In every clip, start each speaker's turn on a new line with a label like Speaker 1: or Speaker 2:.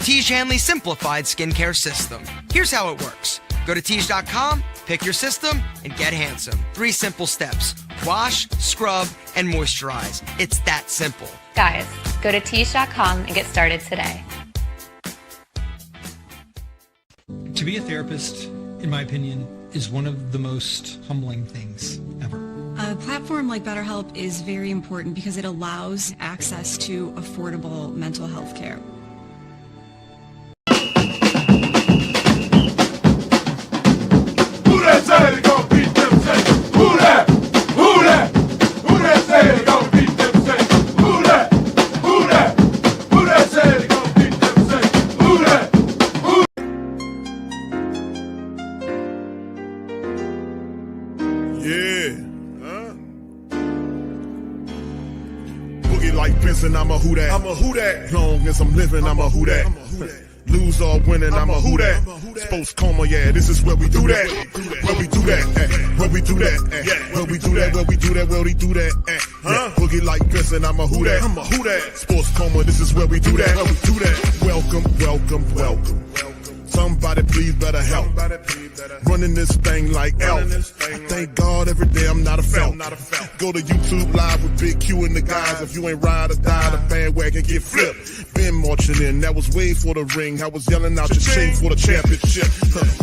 Speaker 1: Tiege Hanley Simplified Skincare System. Here's how it works. Go to Tiege.com, pick your system, and get handsome. 3 simple steps. Wash, scrub, and moisturize. It's that simple.
Speaker 2: Guys, go to Tiege.com and get started today.
Speaker 3: To be a therapist, in my opinion, is one of the most humbling things ever.
Speaker 4: A platform like BetterHelp is very important because it allows access to affordable mental health care.
Speaker 5: Who that say they gon' beat them say? Who that? Who that? Who that say they gon' beat them say? Who that? Who that? Who that say they gon' beat them say? Who that? Who?
Speaker 6: Yeah. Boogie like Benson, I'm a who that. I'm a who that. Long as I'm living, I'm a who that. Lose or winning, I'm a who that. Sports coma, yeah, this is where we do that. Where we do that, where we do that, where we do that, where we do that, where we do that. Boogie like Benson, I'm a who that. I'm a who that. Sports coma, this is where we do that. Where we do that. Welcome, welcome, welcome. Somebody please better help. Running this thing like Elf. I thank God every day I'm not a felt. Go to YouTube Live with Big Q and the guys. If you ain't ride or die, the bandwagon get flipped. Been marching in, that was way for the ring. I was yelling out your shame for the championship.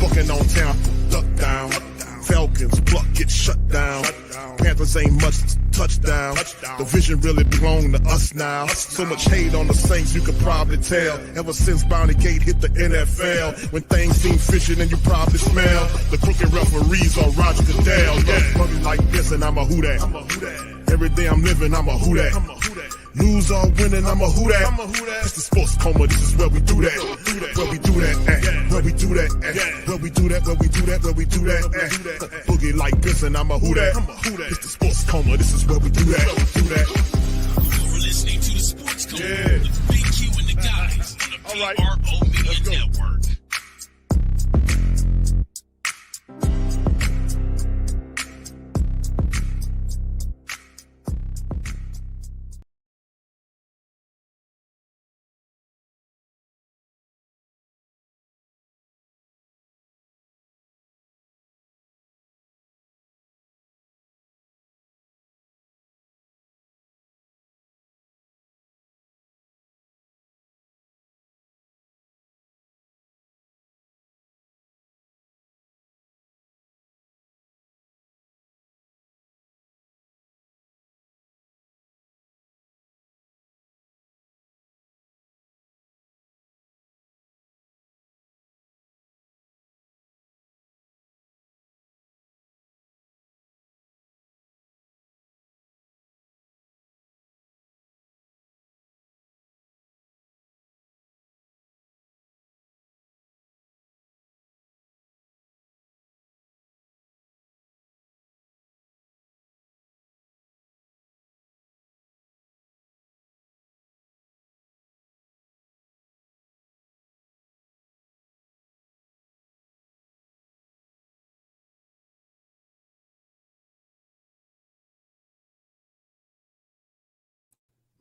Speaker 6: Bucking on town, duck down. Falcons, pluck, get shut down. Panthers ain't much touchdown. The vision really belong to us now. So much hate on the Saints, you could probably tell. Ever since Bounty Gate hit the NFL, when things seem fishy and you probably smell the crooked referees or Roger Goodell. Money like this and I'm a who that. Every day I'm living, I'm a who that. Lose or winning, I'm a who that. It's the sports coma, this is where we do that. Where we do that, where we do that, where we do that, where we do that, where we do that. Boogie like this and I'm a who that. It's the sports coma, this is where we do that.
Speaker 7: You're listening to the Sports Coma with Big Q and the guys on the PRO Media Network.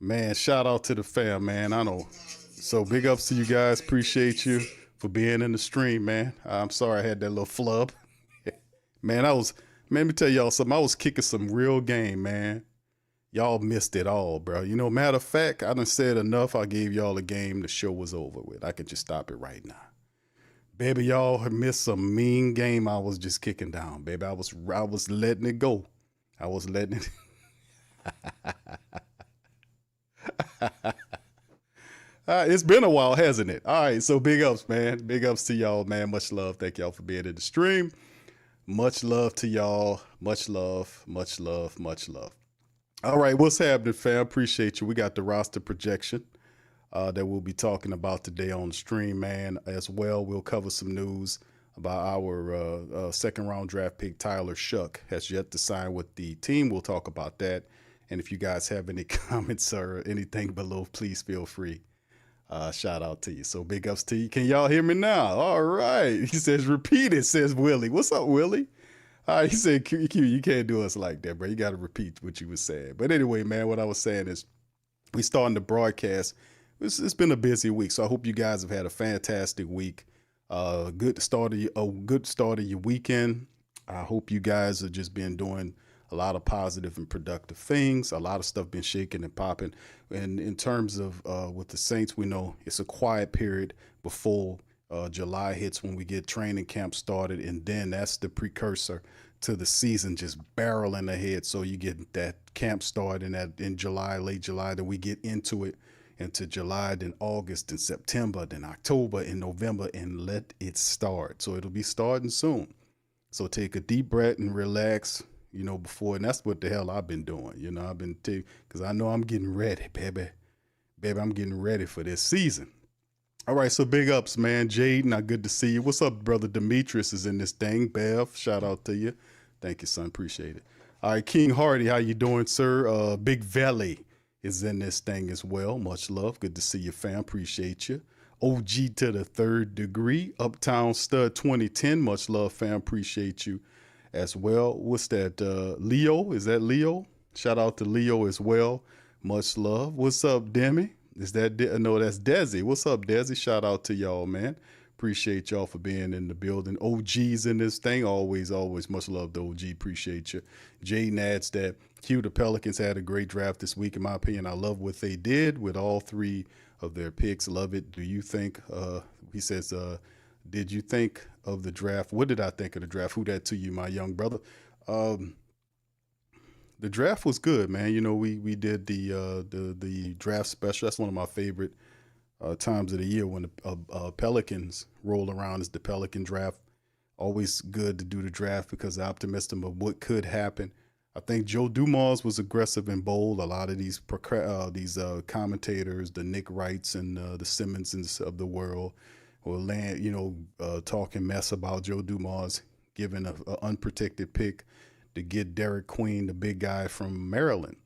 Speaker 8: Man, shout out to the fam, man. I know. So big ups to you guys. Appreciate you for being in the stream, man. I'm sorry I had that little flub. Man, let me tell y'all something. I was kicking some real game, man. Y'all missed it all, bro. You know, matter of fact, I done said enough. I gave y'all a game. The show was over with. I could just stop it right now. Baby, y'all have missed some mean game I was just kicking down, baby. I was letting it go. I was letting it. It's been a while, hasn't it? All right, so big ups, man. Big ups to y'all, man. Much love. Thank y'all for being in the stream. Much love to y'all. Much love, much love, much love. All right, what's happening, fam? Appreciate you. We got the roster projection that we'll be talking about today on the stream, man. As well, we'll cover some news about our second-round draft pick, Tyler Shough, has yet to sign with the team. We'll talk about that. And if you guys have any comments or anything below, please feel free. Shout out to you. So big ups to you. Can y'all hear me now? All right. He says, repeat it, says Willie. What's up, Willie? He said, Q, you can't do us like that, bro. You got to repeat what you were saying. But anyway, man, what I was saying is we starting the broadcast. it's been a busy week. So I hope you guys have had a fantastic week. Good start of your weekend. I hope you guys have just been doing a lot of positive and productive things. A lot of stuff been shaking and popping. And in terms of with the Saints, we know it's a quiet period before July hits when we get training camp started, and then that's the precursor to the season just barreling ahead. So you get that camp starting in July, late July, then we get into July, then August, and September, then October, and November, and let it start. So it'll be starting soon. So take a deep breath and relax, before, and that's what the hell I've been doing. I've been because I know I'm getting ready, baby. I'm getting ready for this season. All right, so big ups, man. Jaden, good to see you. What's up, brother? Demetrius is in this thing. Bev, shout out to you. Thank you, son. Appreciate it. All right, King Hardy, how you doing, sir? Big Valley is in this thing as well. Much love. Good to see you, fam. Appreciate you. OG to the third degree. Uptown Stud 2010. Much love, fam. Appreciate you as well. What's that? Leo? Is that Leo? Shout out to Leo as well. Much love. What's up, Demi? Is that no? That's Desi. What's up, Desi? Shout out to y'all, man. Appreciate y'all for being in the building. OG's in this thing. Always much love to OG. Appreciate you. Jaden adds that the Pelicans had a great draft this week. In my opinion, I love what they did with all three of their picks. Love it. Do you think? He says, did you think of the draft? What did I think of the draft? Who that to you, my young brother? The draft was good, man. We did the draft special. That's one of my favorite times of the year when the Pelicans roll around. Is the Pelican draft. Always good to do the draft because I'm optimistic of what could happen. I think Joe Dumars was aggressive and bold. A lot of these commentators, the Nick Wrights and the Simmonsons of the world, will land, talking mess about Joe Dumars giving an unprotected pick to get Derek Queen, the big guy from Maryland.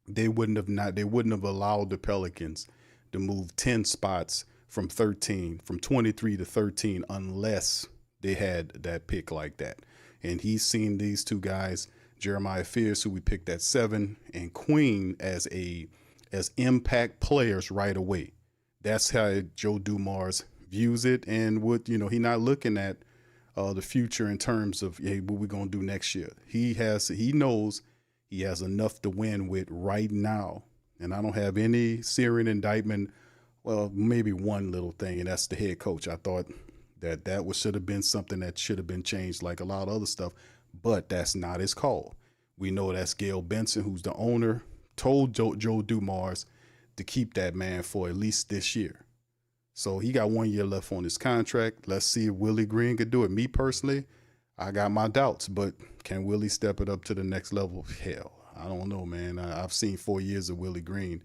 Speaker 8: They wouldn't have allowed the Pelicans to move 10 spots from 23 to 13 unless they had that pick like that. And he's seen these two guys, Jeremiah Fierce, who we picked at 7, and Queen as impact players right away. That's how Joe Dumars views it, and he not looking at the future in terms of what we're gonna do next year. He knows he has enough to win with right now, and I don't have any searing indictment. Well, maybe one little thing, and that's the head coach. I thought that should have been something that should have been changed, like a lot of other stuff, but that's not his call. We know that's Gail Benson, who's the owner, told Joe Dumars to keep that man for at least this year. So he got 1 year left on his contract. Let's see if Willie Green could do it. Me personally, I got my doubts, but can Willie step it up to the next level? Hell, I don't know, man. I've seen 4 years of Willie Green,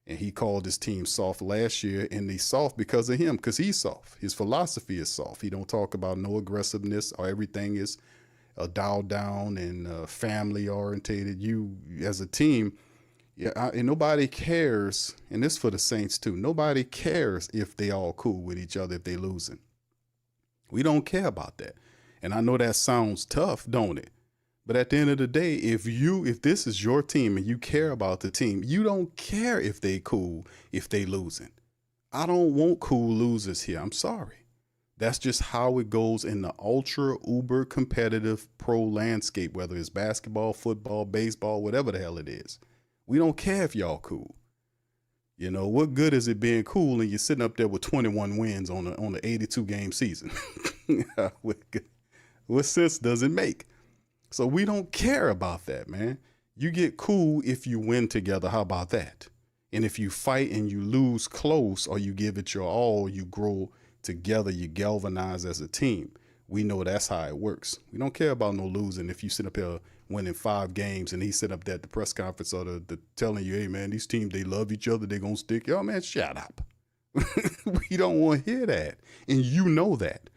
Speaker 8: and he called his team soft last year, and he's soft because of him, because he's soft. His philosophy is soft. He don't talk about no aggressiveness, or everything is dialed down and family orientated. You, as a team, and nobody cares, and this for the Saints too, nobody cares if they all cool with each other if they losing. We don't care about that. And I know that sounds tough, don't it? But at the end of the day, if this is your team and you care about the team, you don't care if they cool, if they losing. I don't want cool losers here. I'm sorry. That's just how it goes in the ultra uber competitive pro landscape, whether it's basketball, football, baseball, whatever the hell it is. We don't care if y'all cool. What good is it being cool and you're sitting up there with 21 wins on the 82 game season? What sense does it make? So we don't care about that, man. You get cool if you win together. How about that? And if you fight and you lose close, or you give it your all, you grow together, you galvanize as a team. We know that's how it works. We don't care about no losing. If you sit up here winning 5 games and he sit up there at the press conference or the telling you, hey, man, these teams, they love each other, they going to stick. Yo, man, shut up. We don't want to hear that. And you know that.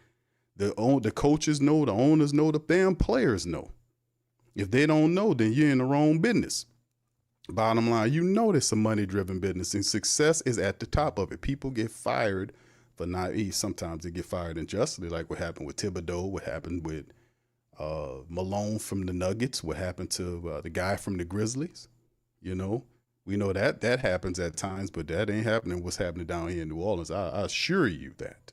Speaker 8: The coaches know, the owners know, the damn players know. If they don't know, then you're in the wrong business. Bottom line, it's a money-driven business, and success is at the top of it. People get fired for not. Sometimes they get fired unjustly, like what happened with Thibodeau, what happened with Malone from the Nuggets, what happened to the guy from the Grizzlies. We know that happens at times, but that ain't happening what's happening down here in New Orleans. I assure you that.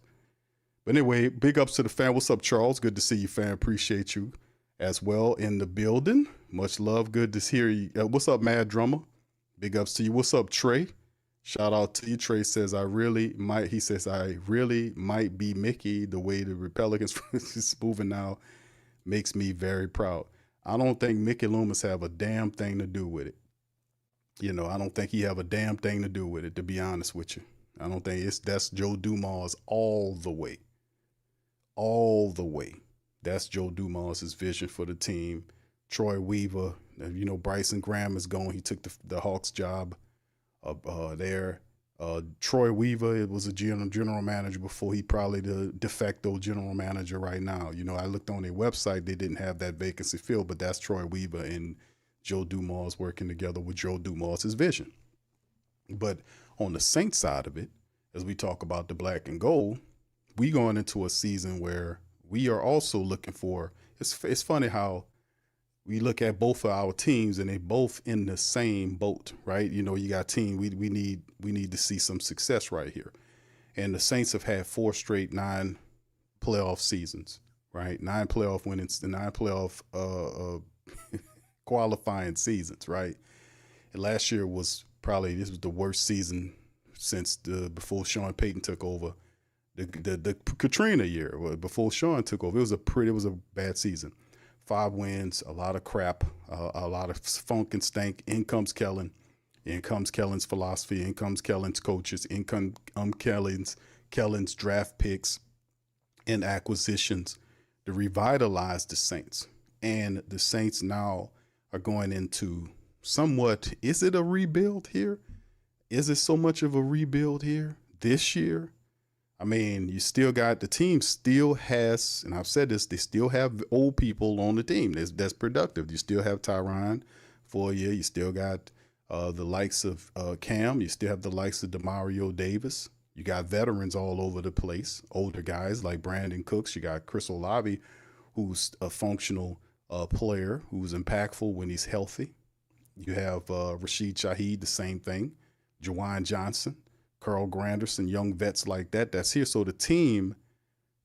Speaker 8: But anyway, big ups to the fan. What's up, Charles? Good to see you, fan. Appreciate you as well in the building. Much love. Good to hear you. What's up, Mad Drummer? Big ups to you. What's up, Trey? Shout out to you. Trey says, I really might be Mickey. The way the Pelicans is moving now makes me very proud. I don't think Mickey Loomis have a damn thing to do with it. You know, I don't think he have a damn thing to do with it, to be honest with you. I don't think that's Joe Dumars all the way. All the way. That's Joe Dumars' vision for the team. Troy Weaver, you know, Bryson Graham is gone. He took the Hawks job there. Troy Weaver was a general manager before. He probably the de facto general manager right now. You know, I looked on their website. They didn't have that vacancy filled, but that's Troy Weaver and Joe Dumars working together with Joe Dumars' vision. But on the Saints side of it, as we talk about the black and gold, we going into a season where we are also looking for, it's funny how we look at both of our teams and they both in the same boat, right? You know, you got team, we need to see some success right here. And the Saints have had 4 straight 9 playoff seasons, right? 9 playoff winnings, the 9 playoff qualifying seasons, right? And last year was this was the worst season since before Sean Payton took over. The Katrina year, before Sean took over, it was a bad season. 5 wins, a lot of crap, a lot of funk and stank. In comes Kellen. In comes Kellen's philosophy. In comes Kellen's coaches. In comes Kellen's draft picks and acquisitions to revitalize the Saints. And the Saints now are going into somewhat, is it a rebuild here? Is it so much of a rebuild here this year? I mean, you still got, the team still has, and I've said this, they still have old people on the team that's productive. You still have Tyron for a year. You still got the likes of Cam. You still have the likes of Demario Davis. You got veterans all over the place, older guys like Brandon Cooks. You got Chris Olave, who's a functional player, who's impactful when he's healthy. You have Rashid Shaheed, the same thing. Jawan Johnson. Carl Granderson, young vets like that's here. So the team,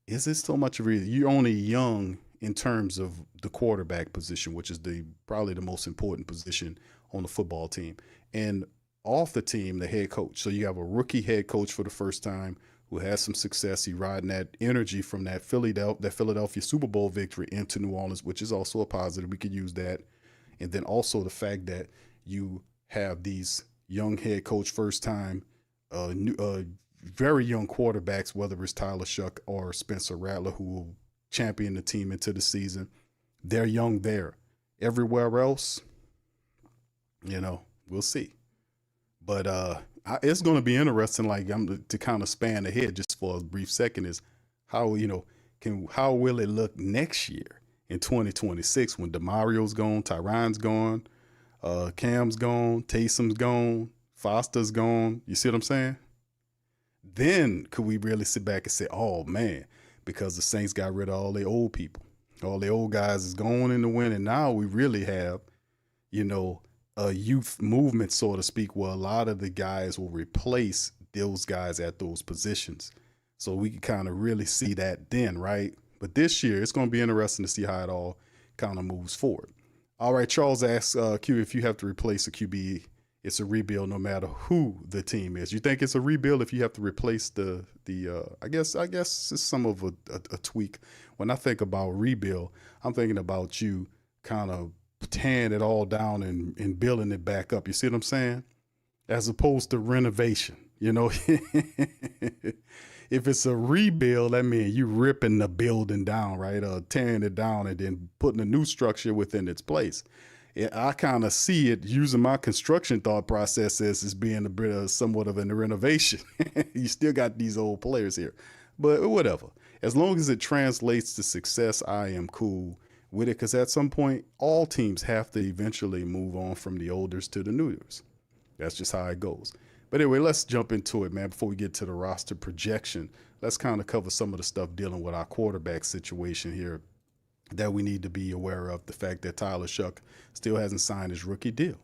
Speaker 8: is it so much of you're only young in terms of the quarterback position, which is probably the most important position on the football team. And off the team, the head coach. So you have a rookie head coach for the first time who has some success. He riding that energy from that Philadelphia Super Bowl victory into New Orleans, which is also a positive. We could use that. And then also the fact that you have these young head coach first time, very young quarterbacks, whether it's Tyler Shough or Spencer Rattler, who will champion the team into the season. They're young there. Everywhere else, you know, we'll see. But it's going to be interesting, like to kind of span ahead just for a brief second, is how, you know, how will it look next year in 2026 when Demario's gone, Tyron's gone, Cam's gone, Taysom's gone, Foster's gone. You see what I'm saying? Then could we really sit back and say, oh man, because the Saints got rid of all the old people, all the old guys is going in the win, and now we really have, you know, a youth movement, so to speak, where a lot of the guys will replace those guys at those positions. So we can kind of really see that then, right? But this year, it's going to be interesting to see how it all kind of moves forward. All right, Charles asks Q, if you have to replace a QB, it's a rebuild no matter who the team is. You think it's a rebuild if you have to replace the I guess it's some of a tweak. When I think about rebuild, I'm thinking about you kind of tearing it all down and building it back up. You see what I'm saying? As opposed to renovation, you know. If it's a rebuild, that means you ripping the building down, right? Tearing it down and then putting a new structure within its place. I kind of see it using my construction thought process as being a bit of somewhat of a renovation. You still got these old players here, but whatever. As long as it translates to success, I am cool with it, because at some point, all teams have to eventually move on from the olders to the newers. That's just how it goes. But anyway, let's jump into it, man. Before we get to the roster projection, let's kind of cover some of the stuff dealing with our quarterback situation here that we need to be aware of. The fact that Tyler Shough still hasn't signed his rookie deal.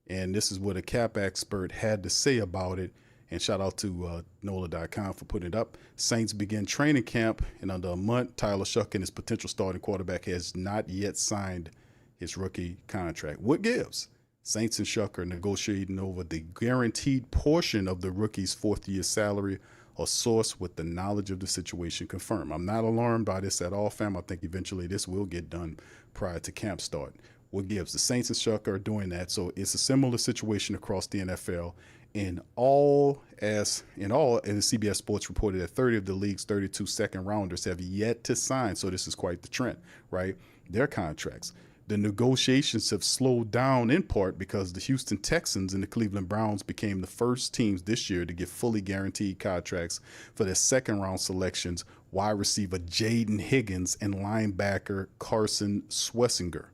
Speaker 8: And this is what a cap expert had to say about it. And shout out to NOLA.com for putting it up. Saints begin training camp, and under a month, Tyler Shough, his potential starting quarterback, has not yet signed his rookie contract. What gives? Saints and Shough are negotiating over the guaranteed portion of the rookie's fourth-year salary. A source with the knowledge of the situation confirmed. I'm not alarmed by this at all, fam. I think eventually this will get done prior to camp start. What gives? The Saints and Shough are doing that. So it's a similar situation across the NFL. And the CBS Sports reported that 30 of the league's 32 second rounders have yet to sign. So this is quite the trend, right? Their contracts. The negotiations have slowed down in part because the Houston Texans and the Cleveland Browns became the first teams this year to get fully guaranteed contracts for their second round selections, wide receiver Jaden Higgins and linebacker Carson Swessinger.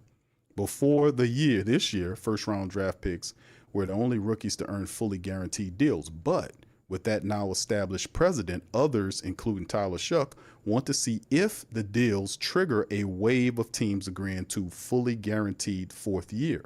Speaker 8: Before this year, first round draft picks were the only rookies to earn fully guaranteed deals. But with that now established precedent, others, including Tyler Shough, want to see if the deals trigger a wave of teams agreeing to fully guaranteed fourth year.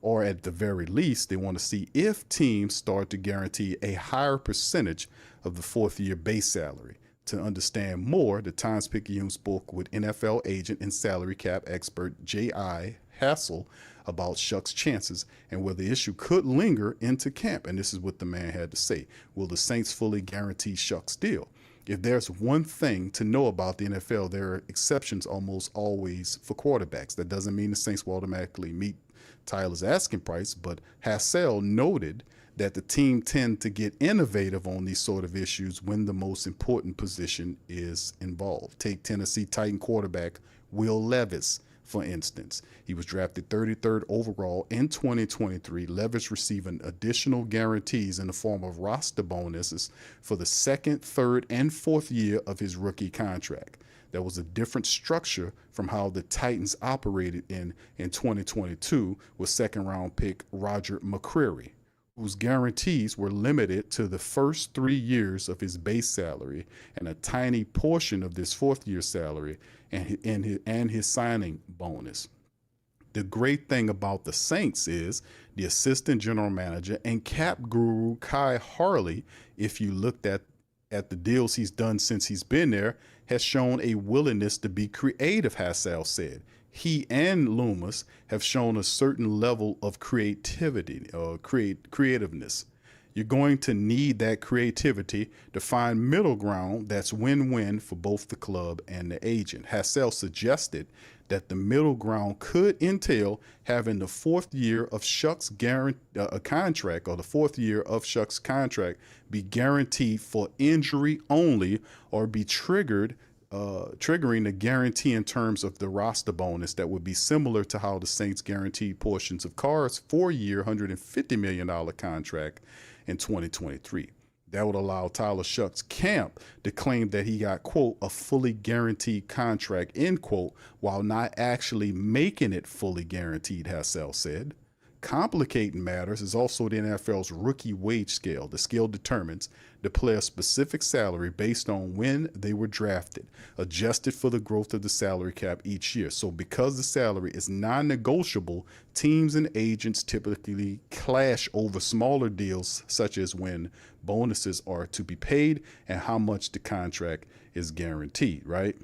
Speaker 8: Or at the very least, they want to see if teams start to guarantee a higher percentage of the fourth year base salary. To understand more, the Times-Picayune spoke with NFL agent and salary cap expert J.I. Hassel about Shough's chances and whether the issue could linger into camp. And this is what the man had to say. Will the Saints fully guarantee Shough's deal? If there's one thing to know about the NFL, there are exceptions almost always for quarterbacks. That doesn't mean the Saints will automatically meet Tyler's asking price, but Hassel noted that the team tend to get innovative on these sort of issues when the most important position is involved. Take Tennessee Titan quarterback Will Levis, for instance. He was drafted 33rd overall in 2023. Levis receiving additional guarantees in the form of roster bonuses for the second, third, and fourth year of his rookie contract. That was a different structure from how the Titans operated in 2022 with second-round pick Roger McCreary, whose guarantees were limited to the first 3 years of his base salary and a tiny portion of this fourth-year salary and his signing bonus. The great thing about the Saints is the assistant general manager and cap guru Kai Harley, if you looked at the deals he's done since he's been there, has shown a willingness to be creative, Hassel said. He and Loomis have shown a certain level of creativity, creativeness. You're going to need that creativity to find middle ground that's win-win for both the club and the agent. Hassel suggested that the middle ground could entail having the fourth year of Shough's contract, or the fourth year of Shough's contract, be guaranteed for injury only, or be triggering the guarantee in terms of the roster bonus that would be similar to how the Saints guaranteed portions of Carr's 4-year, $150 million contract in 2023. That would allow Tyler Shough's camp to claim that he got, quote, a fully guaranteed contract, end quote, while not actually making it fully guaranteed, Hassel said. Complicating matters is also the NFL's rookie wage scale. The scale determines the player's specific salary based on when they were drafted, adjusted for the growth of the salary cap each year. So because the salary is non-negotiable, teams and agents typically clash over smaller deals, such as when bonuses are to be paid and how much the contract is guaranteed, right?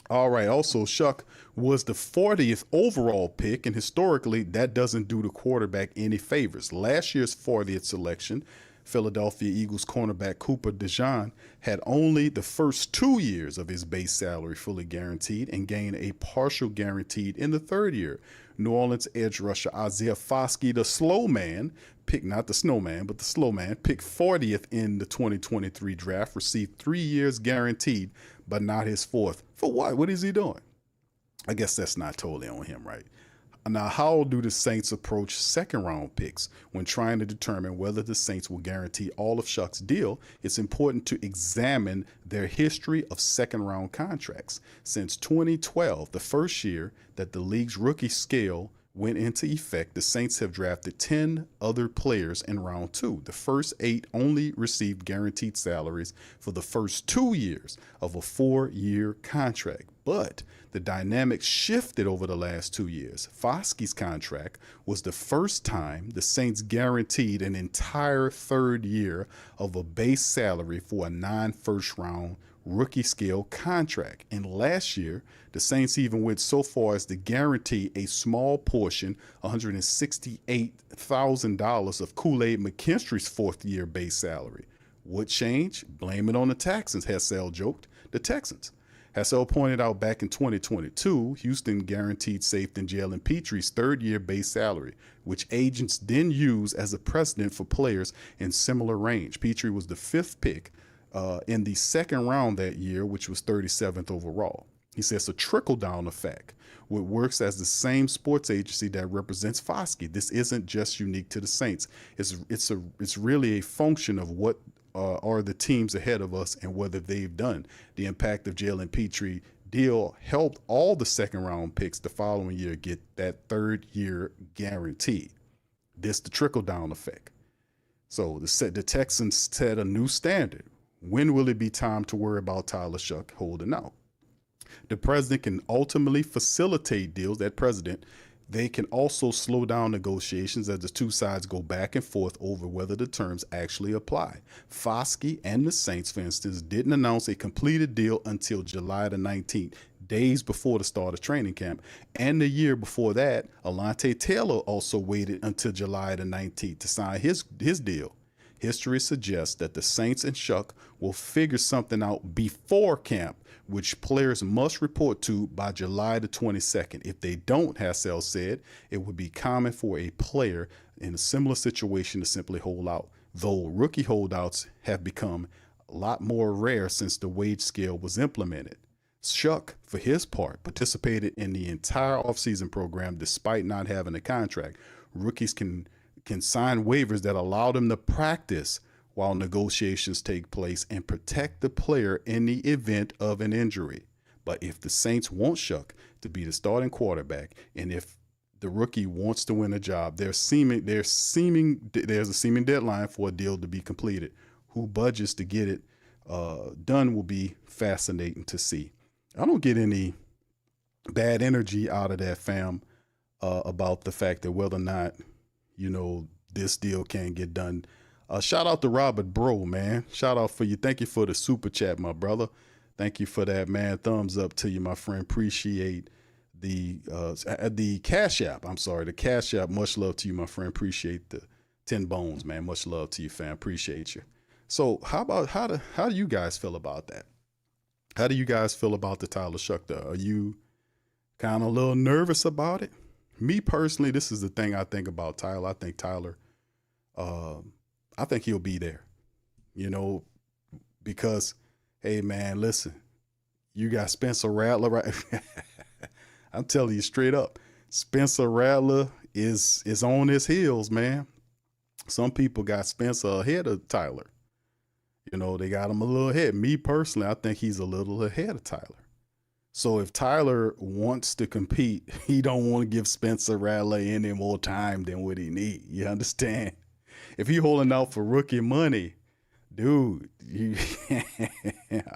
Speaker 8: All right. Also, Shough was the 40th overall pick, and historically, that doesn't do the quarterback any favors. Last year's 40th selection, Philadelphia Eagles cornerback Cooper DeJean had only the first 2 years of his base salary fully guaranteed and gained a partial guaranteed in the third year. New Orleans edge rusher Isaiah Foskey, the slow man, picked not the snowman, but the slow man, picked 40th in the 2023 draft, received 3 years guaranteed, but not his fourth. For what? What is he doing? I guess that's not totally on him, right? Now, how do the Saints approach second-round picks when trying to determine whether the Saints will guarantee all of Shough's deal? It's important to examine their history of second-round contracts. Since 2012, the first year that the league's rookie scale went into effect, the Saints have drafted 10 other players in round 2. The first 8 only received guaranteed salaries for the first 2 years of a 4-year contract. But the dynamic shifted over the last 2 years. Foskey's contract was the first time the Saints guaranteed an entire third year of a base salary for a non-first round rookie scale contract. And last year, the Saints even went so far as to guarantee a small portion, $168,000 of Kool-Aid McKinstry's fourth year base salary. What changed? Blame it on the Texans, Hassel joked. The Texans. Hassel pointed out back in 2022, Houston guaranteed safety Jalen Petre's third-year base salary, which agents then used as a precedent for players in similar range. Petre was the fifth pick in the second round that year, which was 37th overall. He says a trickle-down effect, which works as the same sports agency that represents Foskey. This isn't just unique to the Saints. It's really a function of what are the teams ahead of us and whether they've done. The impact of Jalen Petre deal helped all the second round picks the following year get that third year guarantee. This the trickle down effect. So the Texans set a new standard. When will it be time to worry about Tyler Shough holding out? The president can ultimately facilitate deals. That president, they can also slow down negotiations as the two sides go back and forth over whether the terms actually apply. Foskey and the Saints, for instance, didn't announce a completed deal until July the 19th, days before the start of training camp. And the year before that, Alante Taylor also waited until July the 19th to sign his deal. History suggests that the Saints and Shough will figure something out before camp, which players must report to by July the 22nd. If they don't, Hassel said, it would be common for a player in a similar situation to simply hold out, though rookie holdouts have become a lot more rare since the wage scale was implemented. Shough, for his part, participated in the entire offseason program despite not having a contract. Rookies can sign waivers that allow them to practice while negotiations take place and protect the player in the event of an injury. But if the Saints want Shough to be the starting quarterback, and if the rookie wants to win a job, there's a seeming deadline for a deal to be completed. Who budgets to get it done will be fascinating to see. I don't get any bad energy out of that, fam, about the fact that whether or not this deal can't get done. Shout out to Robert Bro, man. Shout out for you. Thank you for the super chat, my brother. Thank you for that, man. Thumbs up to you, my friend. Appreciate the Cash App. I'm sorry, the Cash App. Much love to you, my friend. Appreciate the 10 bones, man. Much love to you, fam. Appreciate you. So how do you guys feel about that? How do you guys feel about the Tyler Shough? Are you kind of a little nervous about it? Me personally, this is the thing I think about Tyler. I think Tyler, I think he'll be there, because, hey, man, listen, you got Spencer Rattler, right? I'm telling you straight up, Spencer Rattler is on his heels, man. Some people got Spencer ahead of Tyler. They got him a little ahead. Me personally, I think he's a little ahead of Tyler. So if Tyler wants to compete, he don't want to give Spencer Rattler any more time than what he need. You understand? If he holding out for rookie money, dude, I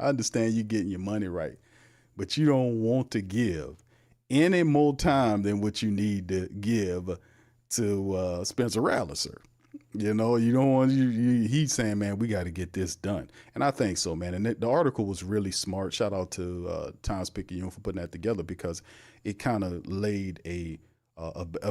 Speaker 8: understand you getting your money right, but you don't want to give any more time than what you need to give to Spencer Rattler, sir. You don't want he's saying, man, we got to get this done. And I think so, man. And the article was really smart. Shout out to Times-Picayune for putting that together, because it kind of laid a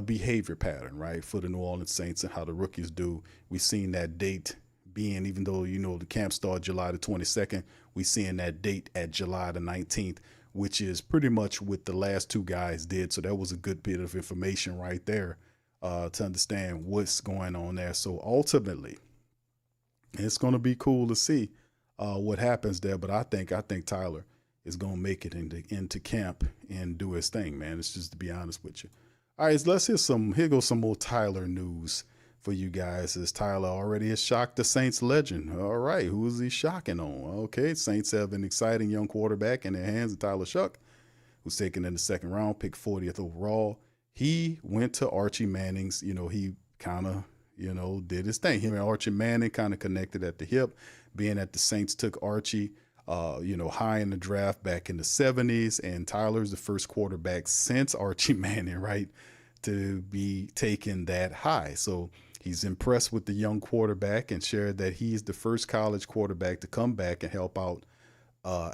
Speaker 8: behavior pattern, right, for the New Orleans Saints and how the rookies do. We've seen that date being, even though, the camp started July the 22nd, we seeing that date at July the 19th, which is pretty much what the last two guys did. So that was a good bit of information right there. To understand what's going on there. So ultimately, it's going to be cool to see what happens there. But I think Tyler is going to make it into camp and do his thing, man. It's just to be honest with you. All right, let's here goes some more Tyler news for you guys. As Tyler already has shocked the Saints legend. All right, who is he shocking on? Okay, Saints have an exciting young quarterback in their hands, Tyler Shough, who's taken in the second round, picked 40th overall. He went to Archie Manning's, he kind of, did his thing. Him and Archie Manning kind of connected at the hip, being that the Saints took Archie high in the draft back in the 70s. And Tyler's the first quarterback since Archie Manning, right, to be taken that high. So he's impressed with the young quarterback and shared that he's the first college quarterback to come back and help out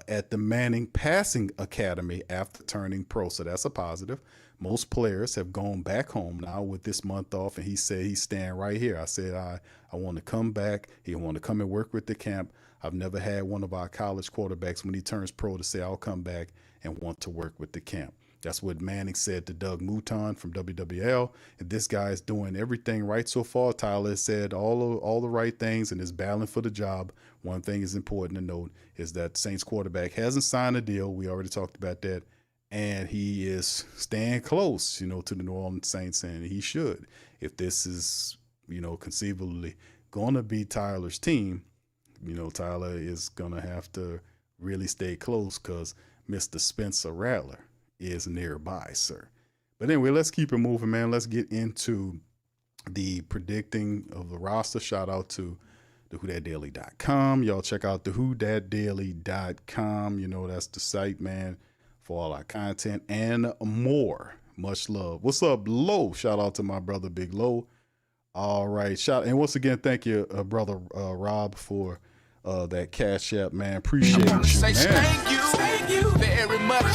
Speaker 8: at the Manning Passing Academy after turning pro. So that's a positive. Most players have gone back home now with this month off, and he said he's staying right here. I said, I want to come back. He want to come and work with the camp. I've never had one of our college quarterbacks when he turns pro to say, I'll come back and want to work with the camp. That's what Manning said to Doug Mouton from WWL. And this guy is doing everything right so far. Tyler said all the right things and is battling for the job. One thing is important to note is that Saints quarterback hasn't signed a deal. We already talked about that. And he is staying close, to the New Orleans Saints, and he should. If this is, conceivably going to be Tyler's team, Tyler is going to have to really stay close because Mr. Spencer Rattler is nearby, sir. But anyway, let's keep it moving, man. Let's get into the predicting of the roster. Shout out to the WhoDatDaily.com. Y'all check out the WhoDatDaily.com. That's the site, man, for all our content and more. Much love. What's up, Low? Shout out to my brother, Big Low. All right. And once again, thank you, brother Rob, for that Cash App, man. Appreciate you, man.
Speaker 9: Thank you very much.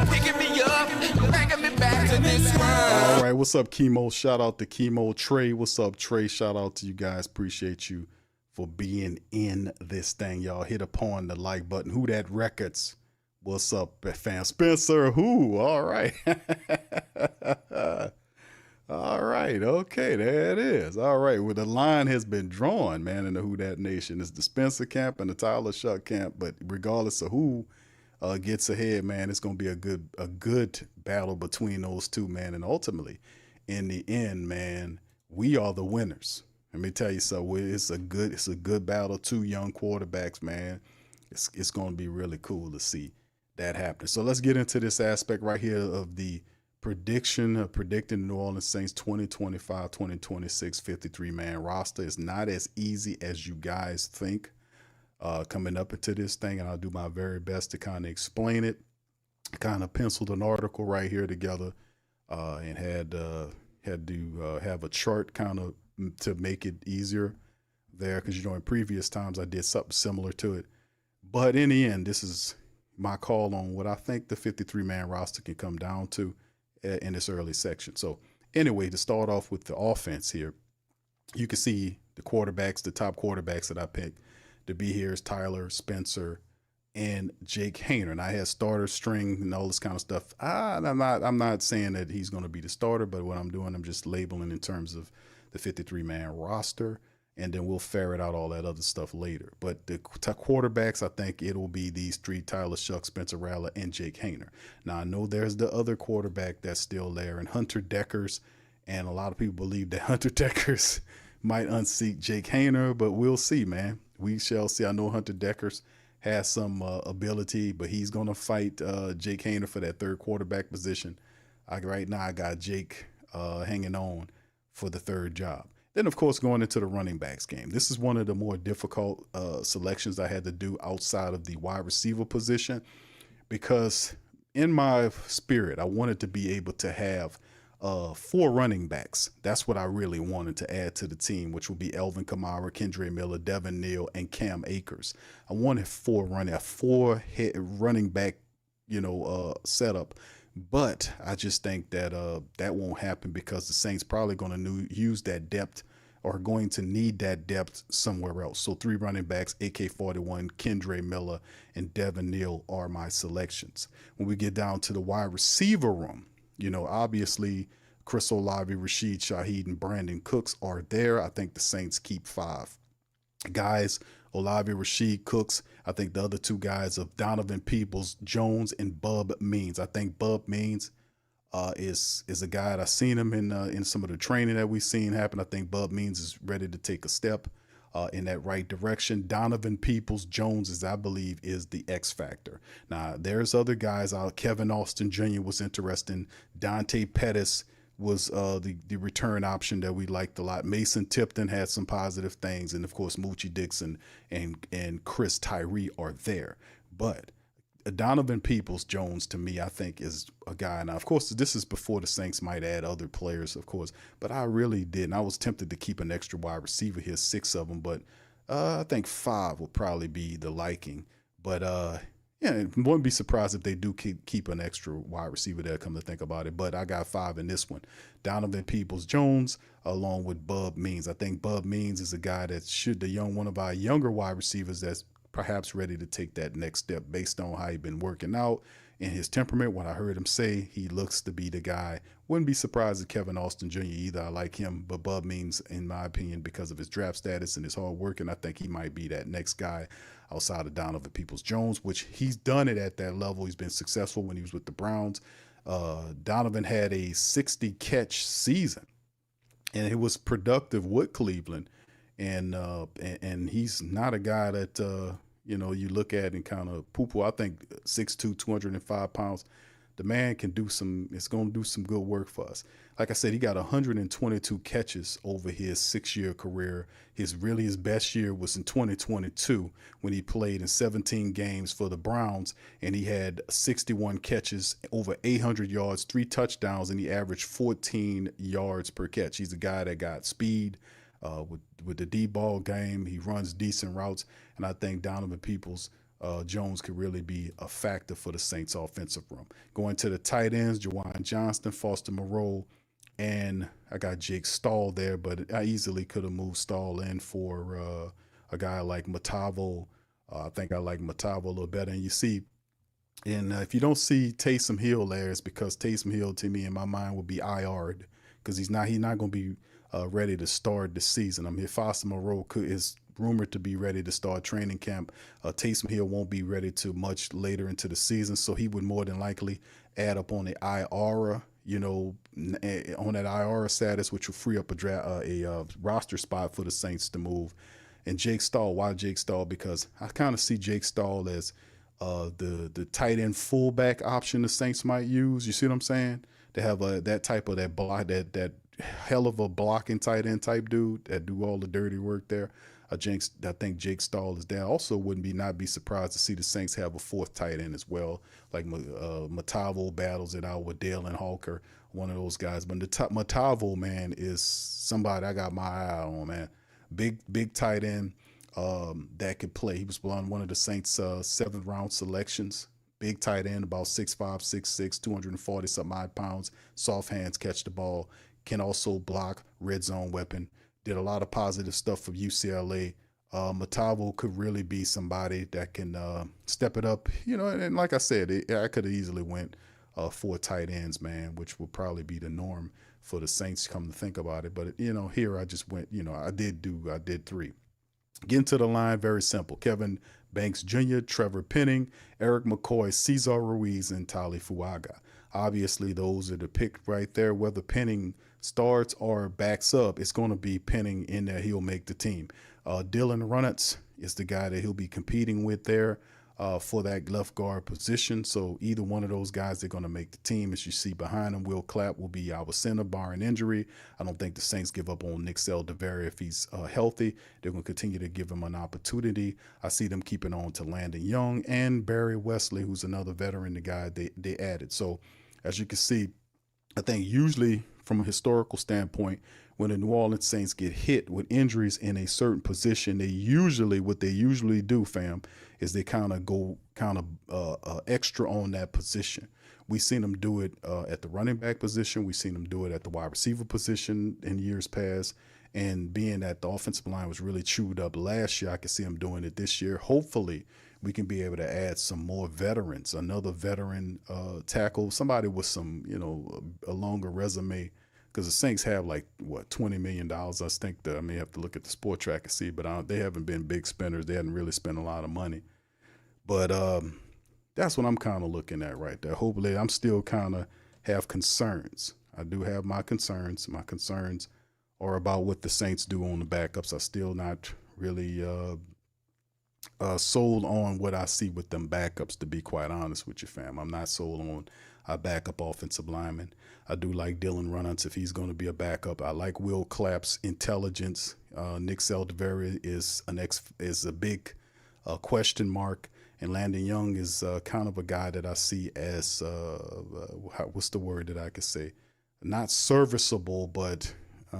Speaker 9: Picking me up, bringing me back to this world.
Speaker 8: All right. What's up, Chemo? Shout out to Chemo. Trey, what's up, Trey? Shout out to you guys. Appreciate you for being in this thing, y'all. Hit upon the like button. Who Dat Records? What's up, fam? Spencer, who? All right. All right. Okay, there it is. All right. Well, the line has been drawn, man, in the Who Dat Nation. It's the Spencer camp and the Tyler Shough camp. But regardless of who gets ahead, man, it's going to be a good battle between those two, man. And ultimately, in the end, man, we are the winners. Let me tell you something. It's a good battle. Two young quarterbacks, man. It's going to be really cool to see that happen. So let's get into this aspect right here of the predicting the New Orleans Saints 2025-2026 53-man roster. Is not as easy as you guys think coming up into this thing, and I'll do my very best to kind of explain it. Kind of penciled an article right here together and had to have a chart kind of to make it easier there, because in previous times I did something similar to it. But in the end, this is my call on what I think the 53-man roster can come down to in this early section. So anyway, to start off with the offense here, you can see the quarterbacks, the top quarterbacks that I picked to be here is Tyler, Spencer, and Jake Haener. And I had starter string and all this kind of stuff. I'm not saying that he's going to be the starter, but what I'm doing, I'm just labeling in terms of the 53-man roster. And then we'll ferret out all that other stuff later. But the quarterbacks, I think it'll be these three: Tyler Shough, Spencer Rattler, and Jake Haener. Now, I know there's the other quarterback that's still there, and Hunter Dekkers. And a lot of people believe that Hunter Dekkers might unseat Jake Haener, but we'll see, man. We shall see. I know Hunter Dekkers has some ability, but he's going to fight Jake Haener for that third quarterback position. Right now, I got Jake hanging on for the third job. Then, of course, going into the running backs game. This is one of the more difficult selections I had to do outside of the wide receiver position, because in my spirit, I wanted to be able to have 4 running backs. That's what I really wanted to add to the team, which would be Alvin Kamara, Kendre Miller, Devin Neal, and Cam Akers. I wanted 4 running back, setup. But I just think that that won't happen, because the Saints probably going to use that depth, or going to need that depth somewhere else. So 3 running backs, AK-41, Kendre Miller, and Devin Neal are my selections. When we get down to the wide receiver room, obviously Chris Olave, Rashid Shaheed, and Brandon Cooks are there. I think the Saints keep 5 guys: Olave, Rashid, Cooks. I think the other 2 guys of Donovan Peoples-Jones and Bub Means. I think Bub Means is a guy that I've seen him in some of the training that we've seen happen. I think Bub Means is ready to take a step in that right direction. Donovan Peoples-Jones, as I believe, is the X factor. Now, there's other guys out. Kevin Austin Jr. was interesting. Dante Pettis was the return option that we liked a lot. Mason Tipton had some positive things. And, of course, Moochie Dixon and Chris Tyree are there. But Donovan Peoples-Jones, to me, I think is a guy. Now, of course, this is before the Saints might add other players, of course. But I really didn't. I was tempted to keep an extra wide receiver here, 6 of them. But I think 5 would probably be the liking. But yeah, wouldn't be surprised if they do keep an extra wide receiver there, come to think about it. But I got 5 in this one. Donovan Peoples-Jones along with Bub Means. I think Bub Means is a guy that one of our younger wide receivers that's perhaps ready to take that next step based on how he's been working out and his temperament. What I heard him say, he looks to be the guy. Wouldn't be surprised if Kevin Austin Jr. either. I like him, but Bub Means, in my opinion, because of his draft status and his hard work, and I think he might be that next guy outside of Donovan Peoples-Jones, which he's done it at that level. He's been successful when he was with the Browns. Donovan had a 60-catch season, and it was productive with Cleveland. And he's not a guy that, you look at and kind of poo-poo. I think 6'2", 205 pounds. The man can it's going to do some good work for us. Like I said, he got 122 catches over his 6-year career. His best year was in 2022 when he played in 17 games for the Browns, and he had 61 catches, over 800 yards, 3 touchdowns, and he averaged 14 yards per catch. He's a guy that got speed. With the D-ball game, he runs decent routes, and I think Donovan Peoples-Jones could really be a factor for the Saints offensive room. Going to the tight ends, Jawan Johnston, Foster Moreau, and I got Jake Stahl there, but I easily could have moved Stahl in for a guy like Matavo. I think I like Matavo a little better. And you see, and if you don't see Taysom Hill there, it's because Taysom Hill, to me, in my mind, would be IR'd because he's not going to be ready to start the season. I mean, Foster Moreau is rumored to be ready to start training camp. Taysom Hill won't be ready to much later into the season, so he would more than likely add up on the IRA, on that IRA status, which will free up a roster spot for the Saints to move. And Jake Stahl, why Jake Stahl? Because I kind of see Jake Stahl as the tight end fullback option the Saints might use. You see what I'm saying? They have that type of that block, that hell of a blocking tight end type dude that do all the dirty work there. I think Jake Stahl is there. Also, not be surprised to see the Saints have a 4th tight end as well. Like Matavo battles it out with Dale and Hawker, one of those guys. But Matavo, man, is somebody I got my eye on, man. Big tight end that could play. He was one of the Saints' 7th round selections. Big tight end, about 6'5", 6'6", 240-something odd pounds. Soft hands, catch the ball. Can also block, red zone weapon. Did a lot of positive stuff for UCLA. Matavo could really be somebody that can step it up. And like I said, I could have easily went 4 tight ends, man, which would probably be the norm for the Saints, come to think about it. But, here I just went, I did 3. Getting to the line, very simple. Kevin Banks Jr., Trevor Penning, Eric McCoy, Cesar Ruiz, and Tali Fuaga. Obviously, those are the pick right there. Whether Penning starts or backs up, it's going to be Penning in there. He'll make the team. Dylan Runnitz is the guy that he'll be competing with there for that left guard position. So either one of those guys, they're going to make the team. As you see behind him, Will Clapp will be our center, barring injury. I don't think the Saints give up on Nick Saldiveri if he's healthy. They're going to continue to give him an opportunity. I see them keeping on to Landon Young and Barry Wesley, who's another veteran, the guy they added. So as you can see, I think usually from a historical standpoint, when the New Orleans Saints get hit with injuries in a certain position, what they usually do, fam, is they kind of go extra on that position. We've seen them do it at the running back position. We've seen them do it at the wide receiver position in years past. And being that the offensive line was really chewed up last year, I can see them doing it this year. Hopefully, we can be able to add some more veterans, another veteran tackle, somebody with some, a longer resume. Because the Saints have $20 million. I think that I may have to look at the sport track and see, but they haven't been big spenders. They haven't really spent a lot of money. But that's what I'm kind of looking at right there. Hopefully, I'm still kind of have concerns. I do have my concerns. My concerns are about what the Saints do on the backups. I'm still not really sold on what I see with them backups, to be quite honest with you, fam. I'm not sold on a backup offensive lineman. I do like Dylan Runnitz if he's going to be a backup. I like Will Clapp's intelligence. Nick Saldiveri is a big question mark. And Landon Young is kind of a guy that I see as, what's the word that I could say? Not serviceable, but I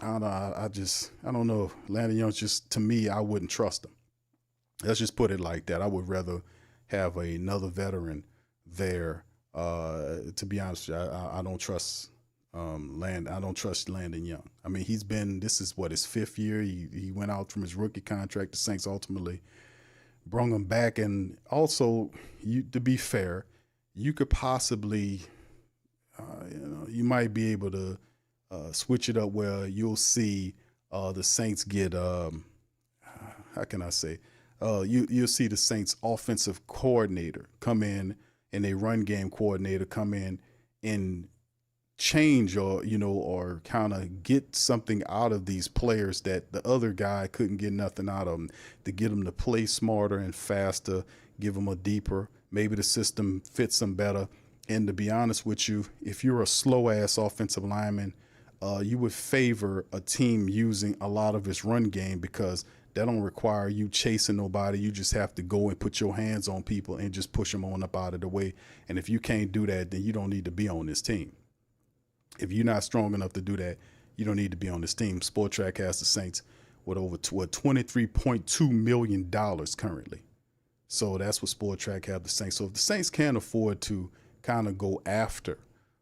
Speaker 8: don't know. I don't know. Landon Young, just to me, I wouldn't trust him. Let's just put it like that. I would rather have another veteran there. To be honest, I don't trust I don't trust Landon Young. I mean, this is what, his 5th year. He went out from his rookie contract. The Saints ultimately brought him back. And also, to be fair, you could possibly, you might be able to switch it up where you'll see the Saints get, how can I say, you'll see the Saints offensive coordinator come in and a run game coordinator come in and change or kind of get something out of these players that the other guy couldn't get nothing out of them, to get them to play smarter and faster, give them a deeper, maybe the system fits them better. And to be honest with you, if you're a slow ass offensive lineman, you would favor a team using a lot of its run game, because that don't require you chasing nobody. You just have to go and put your hands on people and just push them on up out of the way. And if you can't do that, then you don't need to be on this team. If you're not strong enough to do that, you don't need to be on this team. Sportrack has the Saints with over $23.2 million currently. So that's what Sportrack have the Saints. So if the Saints can't afford to kind of go after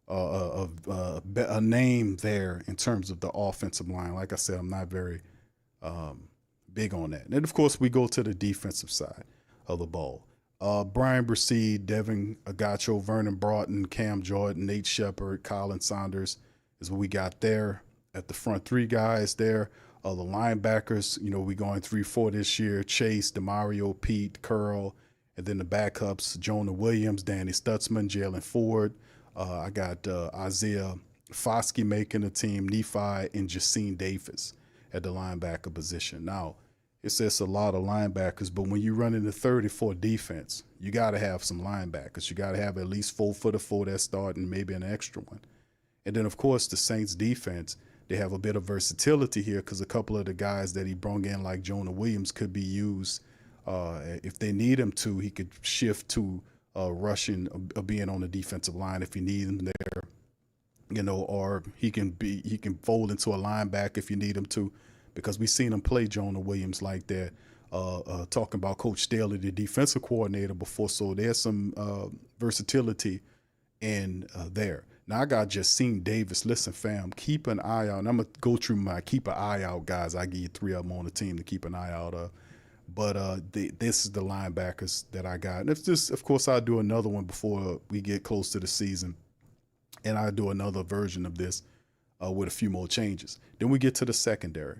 Speaker 8: a name there in terms of the offensive line, like I said, I'm not very big on that. And then, of course, we go to the defensive side of the ball. Brian Bresee, Devin Agacho, Vernon Broughton, Cam Jordan, Nate Shepard, Colin Saunders is what we got there. At the front 3 guys there. The linebackers, we going 3-4 this year. Chase, Demario, Pete, Curl. And then the backups, Jonah Williams, Danny Stutzman, Jalen Ford. I got Isaiah Foskey making the team, Nephi, and Jacine Davis at the linebacker position. Now, it says a lot of linebackers, but when you run in the 34 defense, you got to have some linebackers. You got to have at least 4-4 that start and maybe an extra one. And then, of course, the Saints defense, they have a bit of versatility here, because a couple of the guys that he brought in, like Jonah Williams, could be used. If they need him to, he could shift to rushing, being on the defensive line if you need him there, or he can fold into a linebacker if you need him to. Because we've seen him play Jonah Williams like that, talking about Coach Staley, the defensive coordinator, before. So there's some versatility in there. Now, I got Jacine Davis. Listen, fam, keep an eye out. And I'm going to go through my keep an eye out guys. I give you 3 of them on the team to keep an eye out of. But this is the linebackers that I got. And it's just, of course, I'll do another one before we get close to the season. And I'll do another version of this with a few more changes. Then we get to the secondary.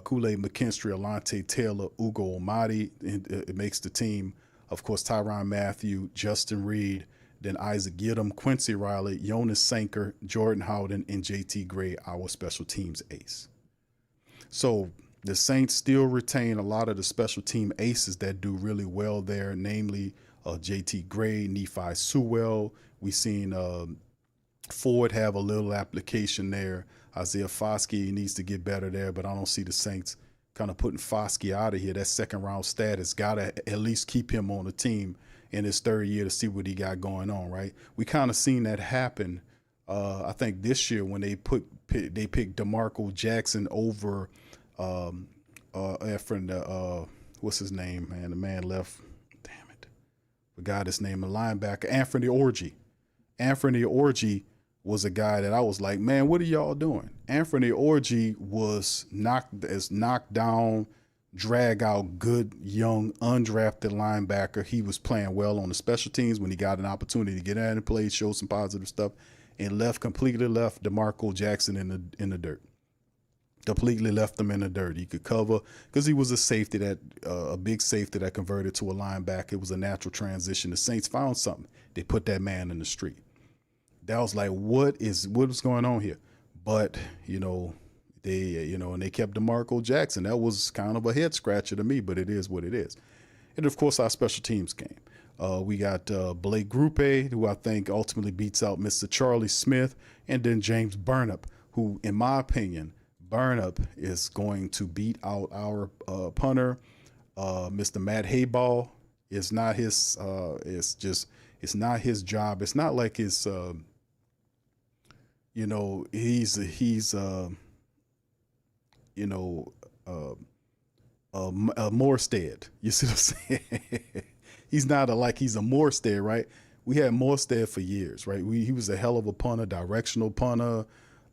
Speaker 8: Kool-Aid McKinstry, Alante Taylor, Ugo Amadi, it makes the team. Of course, Tyrann Mathieu, Justin Reed, then Isaac Gidham, Quincy Riley, Jonas Sanker, Jordan Howden, and JT Gray, our special teams ace. So the Saints still retain a lot of the special team aces that do really well there, namely JT Gray, Nephi Sewell. We've seen Ford have a little application there. Isaiah Foskey needs to get better there, but I don't see the Saints kind of putting Foskey out of here. That second-round status, got to at least keep him on the team in his 3rd year to see what he got going on, right? We kind of seen that happen, I think, this year when they picked DeMarco Jackson over what's his name, man? The man left. Damn it. Forgot his name, a linebacker, Anthony Orji. Anthony Orji was a guy that I was like, man, what are y'all doing? Anthony Orji was knocked down, drag out, good, young, undrafted linebacker. He was playing well on the special teams when he got an opportunity to get out and play, show some positive stuff, and completely left DeMarco Jackson in the dirt. Completely left him in the dirt. He could cover because he was a safety a big safety that converted to a linebacker. It was a natural transition. The Saints found something. They put that man in the street. That was like, what is going on here? But, and they kept DeMarco Jackson. That was kind of a head scratcher to me, but it is what it is. And of course, our special teams came. We got Blake Grupe, who I think ultimately beats out Mr. Charlie Smith, and then James Burnup, who, in my opinion, Burnup is going to beat out our punter, Mr. Matt Hayball. It's not his. It's not his job. It's not like it's. You know, he's you know, Morstead. You see what I'm saying? He's not he's a Morstead, right? We had Morstead for years, right? He was a hell of a punter, directional punter,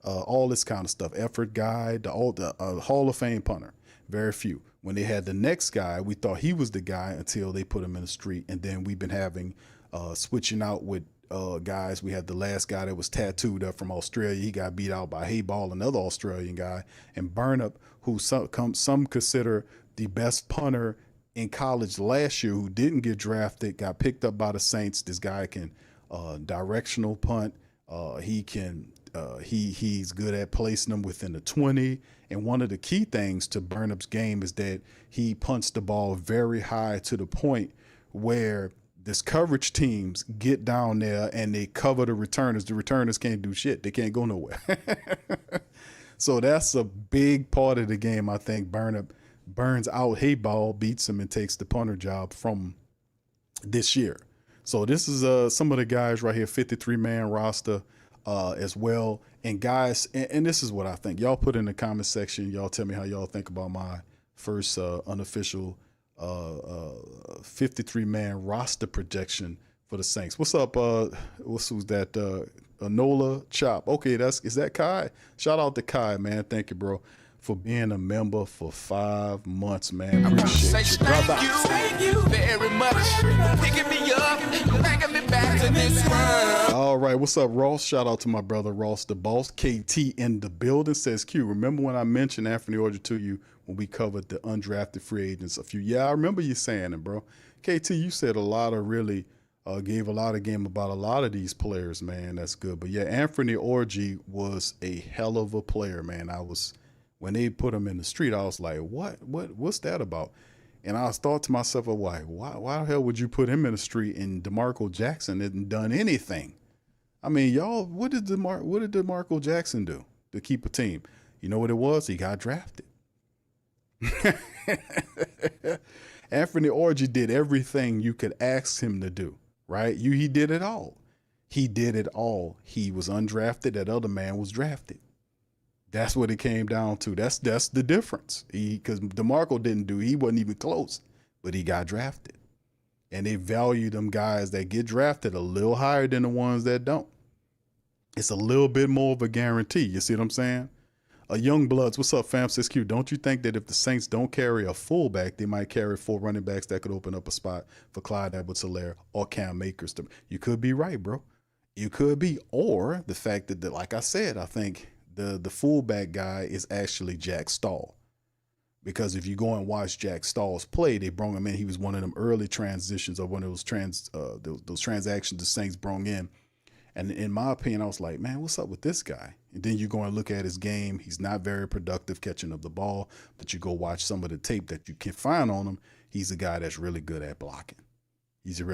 Speaker 8: all this kind of stuff. Effort guy, the Hall of Fame punter. Very few. When they had the next guy, we thought he was the guy until they put him in the street. And then we've been having switching out with guys. We had the last guy that was tattooed up from Australia. He got beat out by Hayball, another Australian guy, and Burnup, who some consider the best punter in college last year, who didn't get drafted, got picked up by the Saints. This guy can directional punt. He's good at placing them within the 20. And one of the key things to Burnup's game is that he punts the ball very high to the point where this coverage teams get down there and they cover the returners. The returners can't do shit. They can't go nowhere. So that's a big part of the game. I think Burnup burns out Hayball, beats him, and takes the punter job from this year. So this is some of the guys right here, 53-man roster as well. And guys, and this is what I think. Y'all put in the comment section. Y'all tell me how y'all think about my first unofficial 53-man roster projection for the Saints. What's up? Who's that? Anola Chop. Okay, is that Kai? Shout out to Kai, man. Thank you, bro, for being a member for 5 months, man. Appreciate you, brother.
Speaker 9: Thank you very much. Picking me up, bringing me back to this world.
Speaker 8: All right, what's up, Ross? Shout out to my brother Ross the Boss. KT in the building says, Q, remember when I mentioned Anthony Orji to you when we covered the undrafted free agents I remember you saying it, bro. KT, you said a lot of really gave a lot of game about a lot of these players, man. That's good. But yeah, Anthony Orji was a hell of a player, man. When they put him in the street, I was like, what's that about? And I thought to myself, why the hell would you put him in the street and DeMarco Jackson hadn't done anything? I mean, y'all, what did DeMarco Jackson do to keep a team? You know what it was? He got drafted. Anthony Orji did everything you could ask him to do, right? He did it all. He did it all. He was undrafted. That other man was drafted. That's what it came down to. That's the difference. Because DeMarco he wasn't even close, but he got drafted. And they value them guys that get drafted a little higher than the ones that don't. It's a little bit more of a guarantee. You see what I'm saying? Young Bloods, what's up, fam? Says Q, don't you think that if the Saints don't carry a fullback, they might carry 4 running backs that could open up a spot for Clyde Edwards-Helaire or Cam Akers? You could be right, bro. You could be. Or the fact that, like I said, I think the fullback guy is actually Jack Stahl. Because if you go and watch Jack Stahl's play, they brought him in. He was one of them early transitions or one of those transactions the Saints brought in. And in my opinion, I was like, man, what's up with this guy? And then you go and look at his game. He's not very productive catching up the ball, but you go watch some of the tape that you can find on him. He's a guy that's really good at blocking.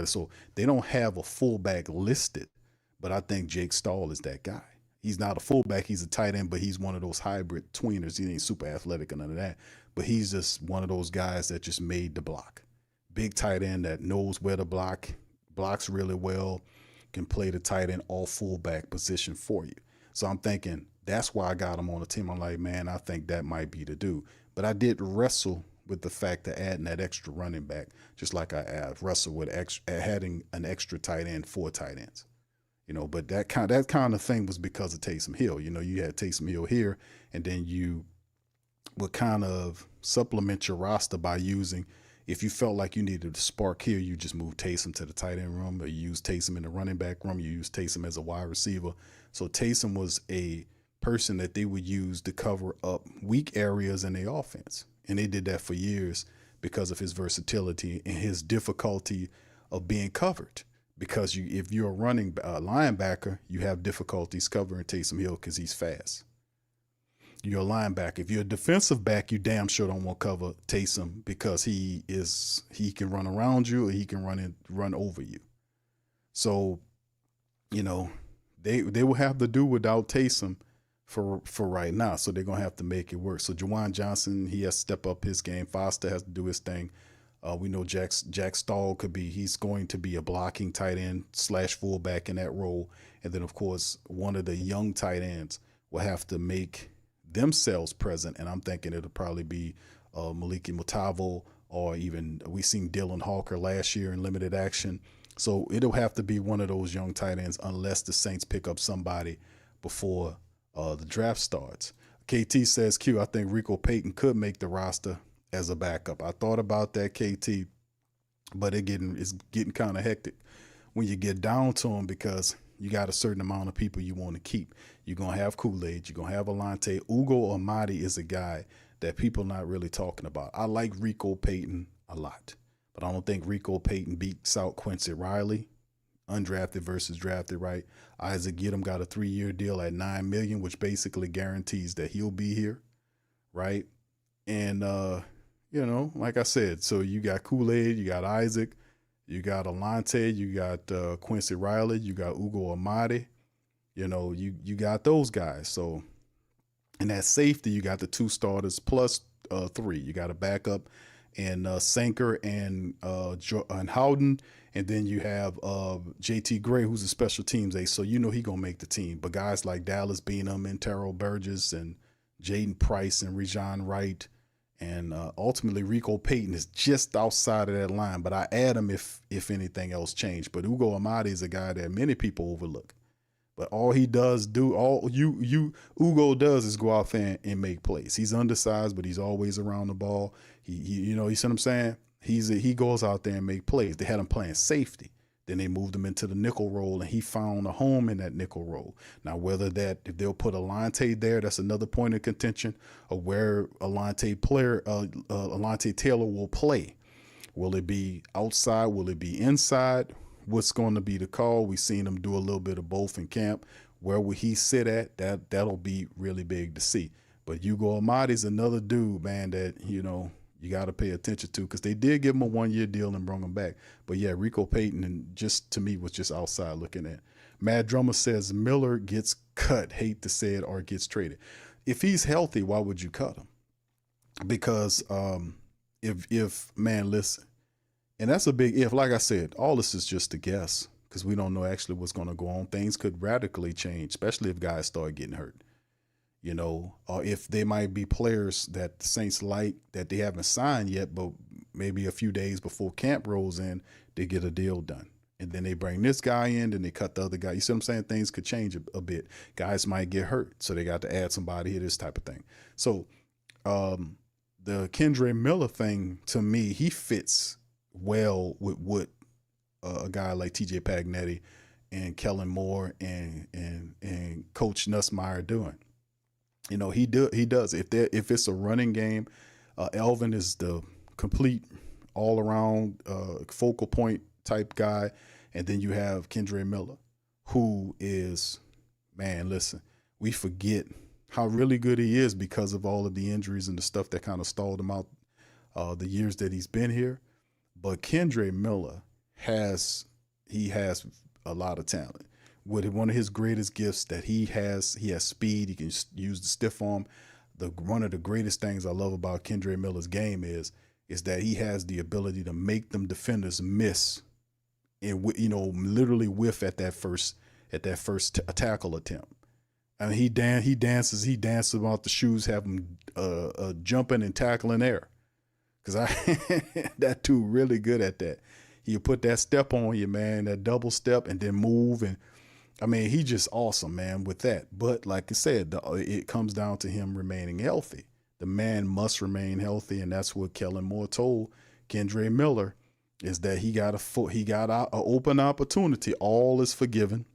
Speaker 8: So they don't have a fullback listed, but I think Jake Stahl is that guy. He's not a fullback. He's a tight end, but he's one of those hybrid tweeners. He ain't super athletic or none of that, but he's just one of those guys that just made the block. Big tight end that knows where to block, blocks really well, can play the tight end or fullback position for you. So I'm thinking that's why I got him on the team. I'm like, man, I think that might be the dude. But I did wrestle with the fact of adding that extra running back, just like I wrestled with adding an extra tight end, 4 tight ends. You know, but that kind of thing was because of Taysom Hill. You know, you had Taysom Hill here, and then you would kind of supplement your roster by using, if you felt like you needed a spark here, you just move Taysom to the tight end room, or you use Taysom in the running back room, you use Taysom as a wide receiver. So Taysom was a person that they would use to cover up weak areas in their offense. And they did that for years because of his versatility and his difficulty of being covered. Because if you're a running linebacker, you have difficulties covering Taysom Hill because he's fast. You're a linebacker. If you're a defensive back, you damn sure don't want to cover Taysom because he can run around you or he can run over you. So, you know, they will have to do without Taysom for right now. So they're gonna have to make it work. So Juwan Johnson, he has to step up his game. Foster has to do his thing. We know Jack Stahl he's going to be a blocking tight end / fullback in that role. And then, of course, one of the young tight ends will have to make themselves present. And I'm thinking it'll probably be Maliki Mutavo, or even we seen Dylan Hawker last year in limited action. So it'll have to be one of those young tight ends unless the Saints pick up somebody before the draft starts. KT says, Q, I think Rico Payton could make the roster as a backup. I thought about that, KT, but it's getting kind of hectic when you get down to him, because you got a certain amount of people you want to keep. You're going to have Kool-Aid. You're going to have Alante. Ugo Amadi is a guy that people not really talking about. I like Rico Payton a lot, but I don't think Rico Payton beats out Quincy Riley, undrafted versus drafted, right? Isaac Gidham got a 3-year deal at $9 million, which basically guarantees that he'll be here, right? And, like I said, so you got Kool-Aid, you got Isaac, you got Alante, you got Quincy Riley, you got Ugo Amadi, you got those guys. So in that safety, you got the 2 starters plus 3. You got a backup and Sanker and Howden, and then you have JT Gray, who's a special teams ace. So he gonna make the team. But guys like Dallas Beanham and Terrell Burgess and Jaden Price and Rejon Wright, and ultimately Rico Payton is just outside of that line. But I add him if anything else changed. But Ugo Amadi is a guy that many people overlook. But all he does Ugo does is go out there and make plays. He's undersized, but he's always around the ball. You see what I'm saying? He goes out there and make plays. They had him playing safety. Then they moved him into the nickel role, and he found a home in that nickel role. Now, if they'll put Alante there, that's another point of contention of where Alante Taylor will play. Will it be outside? Will it be inside? What's going to be the call? We've seen him do a little bit of both in camp. Where will he sit at? That'll be really big to see. But Ugo Amadi's another dude, man, that, you got to pay attention to, because they did give him a 1-year deal and bring him back. But yeah, Rico Payton, and just to me, was just outside looking at. Mad Drummer says Miller gets cut, hate to say it, or gets traded. If he's healthy, why would you cut him? Because if listen, and that's a big if. Like I said, all this is just a guess, because we don't know actually what's going to go on. Things could radically change, especially if guys start getting hurt. Or if they might be players that the Saints like that they haven't signed yet, but maybe a few days before camp rolls in, they get a deal done. And then they bring this guy in, then they cut the other guy. You see what I'm saying? Things could change a bit. Guys might get hurt, so they got to add somebody here, this type of thing. So the Kendre Miller thing, to me, he fits well with what a guy like TJ Pagnetti and Kellen Moore and Coach Nussmeier are doing. He does. If it's a running game, Alvin is the complete all-around focal point type guy, and then you have Kendre Miller, who is, man, listen, we forget how really good he is because of all of the injuries and the stuff that kind of stalled him out the years that he's been here. But Kendre Miller has a lot of talent. One of his greatest gifts that he has speed. He can use the stiff arm. One of the greatest things I love about Kendre Miller's game is that he has the ability to make them defenders miss, and literally whiff at that first tackle attempt. I mean, he dances about the shoes, have him jumping and tackling air. Because that dude really good at that. He'll put that step on you, man, that double step, and then move. And I mean, he just awesome, man, with that. But like I said, it comes down to him remaining healthy. The man must remain healthy, and that's what Kellen Moore told Kendre Miller, is that he got an open opportunity. All is forgiven.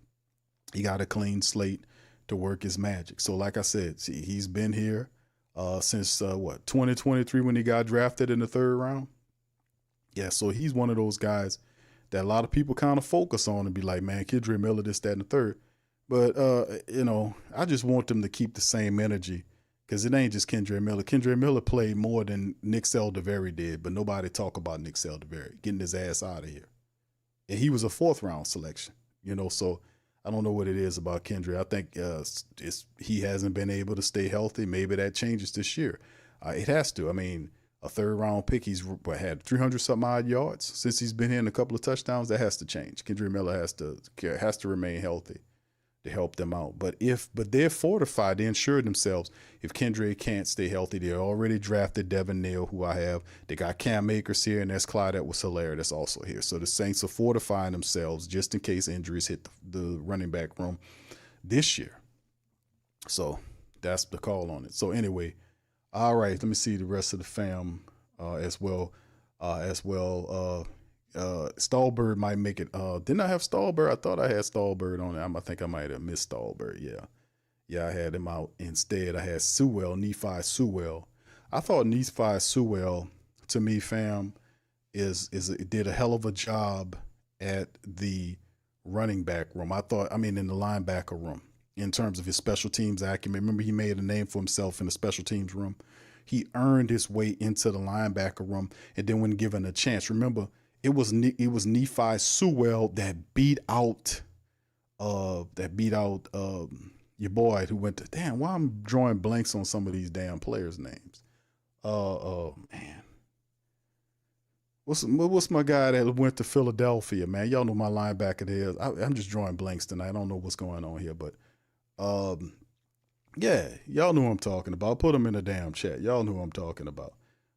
Speaker 8: He got a clean slate to work his magic. So like I said, see, he's been here since 2023 when he got drafted in the 3rd round. Yeah, so he's one of those guys that a lot of people kind of focus on and be like, man, Kendre Miller, this, that, and the third. But, I just want them to keep the same energy, because it ain't just Kendre Miller. Kendre Miller played more than Nick Saldiveri did, but nobody talk about Nick Saldiveri getting his ass out of here. And he was a 4th round selection, so I don't know what it is about Kendre. I think he hasn't been able to stay healthy. Maybe that changes this year. It has to. I mean, a third-round pick. He's had 300-something odd yards since he's been here and a couple of touchdowns. That has to change. Kendrick Miller has to remain healthy to help them out. But they're fortified. They insured themselves. If Kendrick can't stay healthy, they already drafted Devin Neal, who I have. They got Cam Akers here, and there's Clyde Edwards-Helaire that's also here. So the Saints are fortifying themselves just in case injuries hit the running back room this year. So that's the call on it. So anyway, all right, let me see the rest of the fam as well. Stallbird might make it. Didn't I have Stallbird? I thought I had Stallbird on it. I think I might have missed Stallbird. Yeah, I had him out instead. I had Sewell, Nephi Sewell. I thought Nephi Sewell, to me, fam, did a hell of a job at the running back room. In the linebacker room in terms of his special teams acumen. Remember, he made a name for himself in the special teams room. He earned his way into the linebacker room, and then when given a chance, remember, it was Nephi Sewell that beat out your boy who went to, damn, why I'm drawing blanks on some of these damn players' names. Man. What's my guy that went to Philadelphia, man? Y'all know my linebacker there. I'm just drawing blanks tonight. I don't know what's going on here, but yeah, y'all know who I'm talking about. Put him in the damn chat. Y'all know who I'm talking about.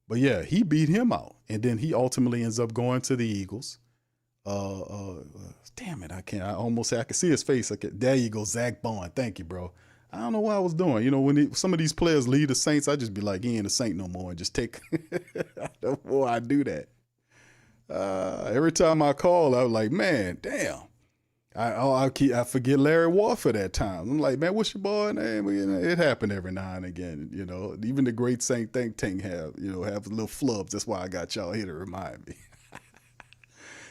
Speaker 8: But yeah, he beat him out, and then he ultimately ends up going to the Eagles. Damn it, I can see his face. There you go, Zach Bond. Thank you, bro. I don't know what I was doing. You know, when some of these players leave the Saints, I just be like, he ain't a Saint no more, and just take. I do that. Every time I call, I was like, man, damn. I forget Larry Warford that time. I'm like, man, what's your boy name? It happened every now and again, you know. Even the great Saint think tank have little flubs. That's why I got y'all here to remind me.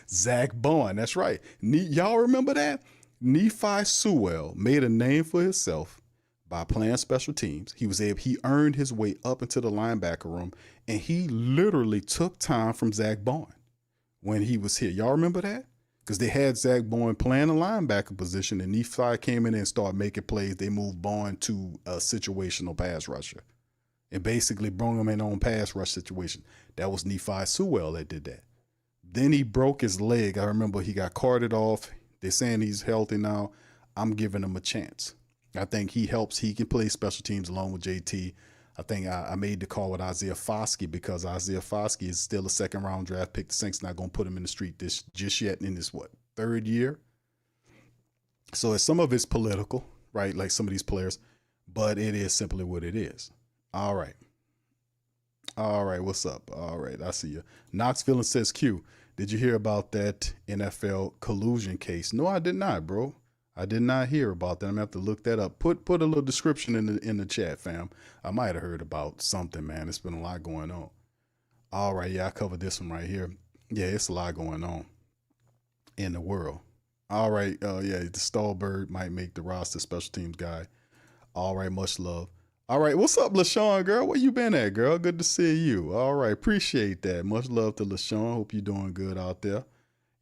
Speaker 8: Zach Bond, that's right. Y'all remember that? Nephi Sewell made a name for himself by playing special teams. He earned his way up into the linebacker room, and he literally took time from Zach Bond when he was here. Y'all remember that? Because they had Zach Bond playing a linebacker position, and Nephi came in and started making plays. They moved Bond to a situational pass rusher and basically brought him in on pass rush situation. That was Nephi Sewell that did that. Then he broke his leg. I remember he got carted off. They're saying he's healthy now. I'm giving him a chance. I think he helps. He can play special teams along with JT. I think I made the call with Isaiah Foskey because Isaiah Foskey is still a second-round draft pick. The Saints not going to put him in the street just yet in his, third year? So some of it's political, right, like some of these players, but it is simply what it is. All right, what's up? All right, I see you. Knoxville says, Q, did you hear about that NFL collusion case? No, I did not, bro. I did not hear about that. I'm going to have to look that up. Put a little description in the chat, fam. I might have heard about something, man. It's been a lot going on. All right, yeah, I covered this one right here. Yeah, it's a lot going on in the world. All right, yeah, the Stallbird might make the roster, special teams guy. All right, much love. All right, what's up, LaShawn, girl? Where you been at, girl? Good to see you. All right, appreciate that. Much love to LaShawn. Hope you're doing good out there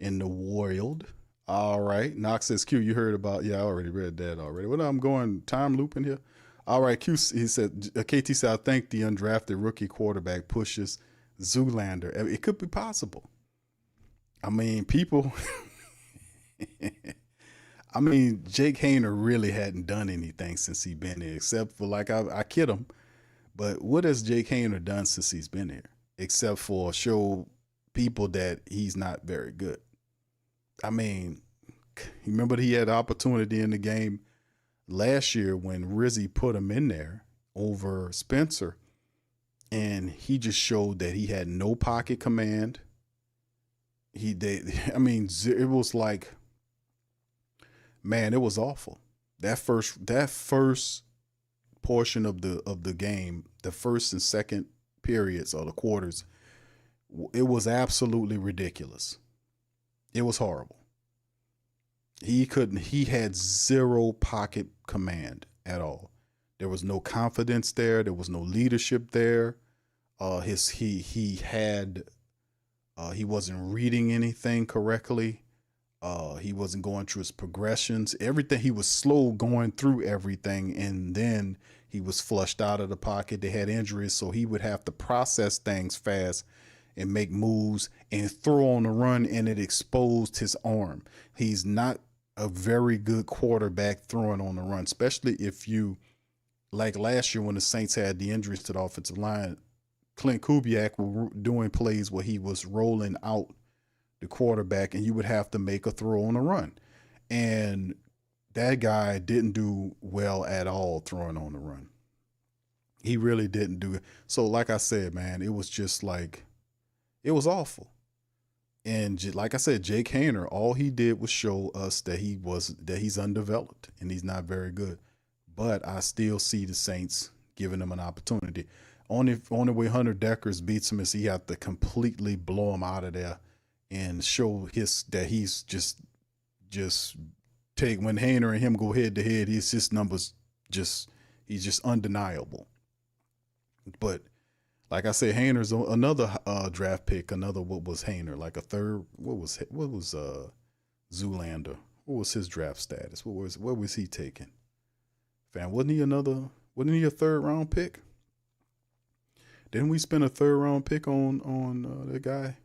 Speaker 8: in the world. All right. Knox says, Q, you heard about, I already read that already. Well, I'm going time looping here. All right, Q, he said, KT said, I think the undrafted rookie quarterback pushes Zoolander. It could be possible. I mean, people, Jake Hayner really hadn't done anything since he's been here, except for, I kid him, but what has Jake Hayner done since he's been here? Except for show people that he's not very good. I mean, remember he had the opportunity in the game last year when Rizzy put him in there over Spencer, and he just showed that he had no pocket command. It was like, man, it was awful. That first portion of the game, the first and second periods or the quarters, it was absolutely ridiculous. It was horrible. He had zero pocket command at all. There was no confidence there. There was no leadership there. He wasn't reading anything correctly. He wasn't going through his progressions. Everything, he was slow going through everything, and then he was flushed out of the pocket. They had injuries, so he would have to process things fast and make moves and throw on the run, and it exposed his arm. He's not a very good quarterback throwing on the run, especially if you, like last year when the Saints had the injuries to the offensive line, Clint Kubiak was doing plays where he was rolling out the quarterback and you would have to make a throw on the run. And that guy didn't do well at all throwing on the run. He really didn't do it. So like I said, man, it was just like, it was awful. And like I said, Jake Haener, all he did was show us that he's undeveloped and he's not very good. But I still see the Saints giving him an opportunity. Only way Hunter Deckers beats him is he had to completely blow him out of there and show that he's just take, when Haener and him go head to head, his numbers he's just undeniable. But like I said, Haener's another draft pick, what was Haener? Like a third, what was Zoolander? What was his draft status? What was he taking? Fam, wasn't he a third round pick? Didn't we spend a third round pick on that guy?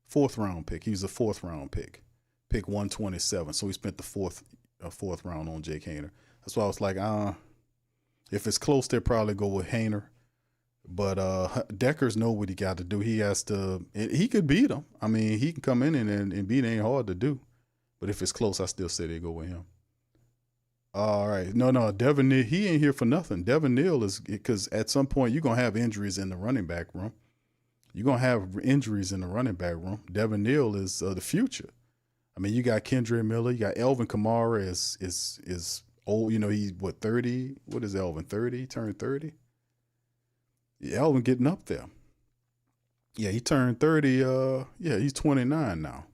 Speaker 8: Fourth round pick. He was a fourth round pick. Pick 127. So we spent the fourth round on Jake Haener. That's why I was like, if it's close, they'll probably go with Haener. But Deckers know what he got to do. He could beat him. I mean, he can come in and beat. It ain't hard to do. But if it's close, I still say they go with him. All right. No, Devin Neal, he ain't here for nothing. Devin Neal is, because at some point you're going to have injuries in the running back room. You're going to have injuries in the running back room. Devin Neal is the future. I mean, you got Kendre Miller. You got Alvin Kamara is old. You know, he's 30? What is Alvin, 30? He turned 30? Yeah, Alvin getting up there. Yeah, he turned 30. He's 29 now.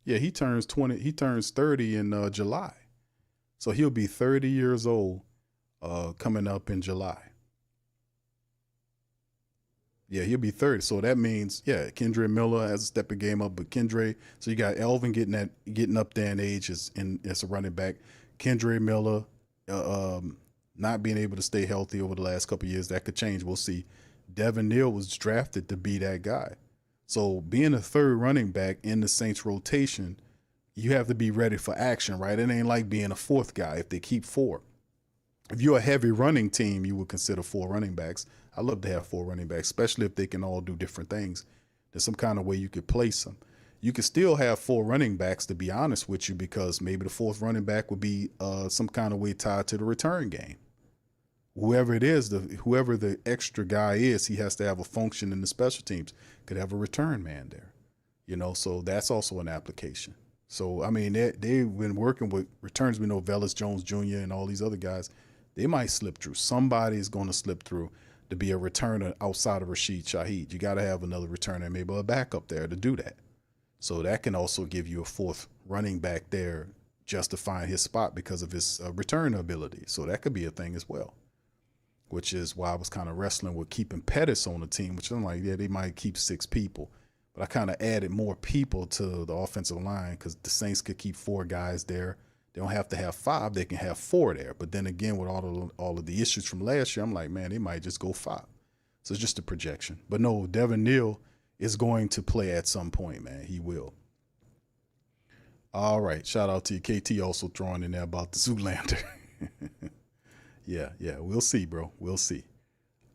Speaker 8: Yeah, he turns 30 in July. So he'll be 30 years old coming up in July. Yeah, he'll be 30. So that means, Kendre Miller has a step of game up, but Kendre, so you got Alvin getting up there in age as a running back. Kendre Miller not being able to stay healthy over the last couple of years. That could change. We'll see. Devin Neal was drafted to be that guy. So being a third running back in the Saints rotation, you have to be ready for action, right? It ain't like being a fourth guy if they keep four. If you're a heavy running team, you would consider 4 running backs. I love to have 4 running backs, especially if they can all do different things. There's some kind of way you could place them. You could still have 4 running backs, to be honest with you, because maybe the 4th running back would be some kind of way tied to the return game. Whoever it is, whoever the extra guy is, he has to have a function in the special teams. Could have a return man there, so that's also an application. So, I mean, they've been working with returns. We know Velus Jones Jr. and all these other guys. They might slip through. Somebody is going to slip through to be a returner outside of Rashid Shaheed. You got to have another returner, maybe a backup there to do that. So that can also give you a 4th running back there, justifying his spot because of his return ability. So that could be a thing as well, which is why I was kind of wrestling with keeping Pettis on the team, which I'm like, they might keep 6 people. But I kind of added more people to the offensive line because the Saints could keep 4 guys there. They don't have to have 5. They can have 4 there. But then again, with all of the issues from last year, I'm like, man, they might just go 5. So it's just a projection. But no, Devin Neal is going to play at some point, man. He will. All right. Shout out to you. KT also throwing in there about the Zoolander. Yeah. We'll see, bro. We'll see.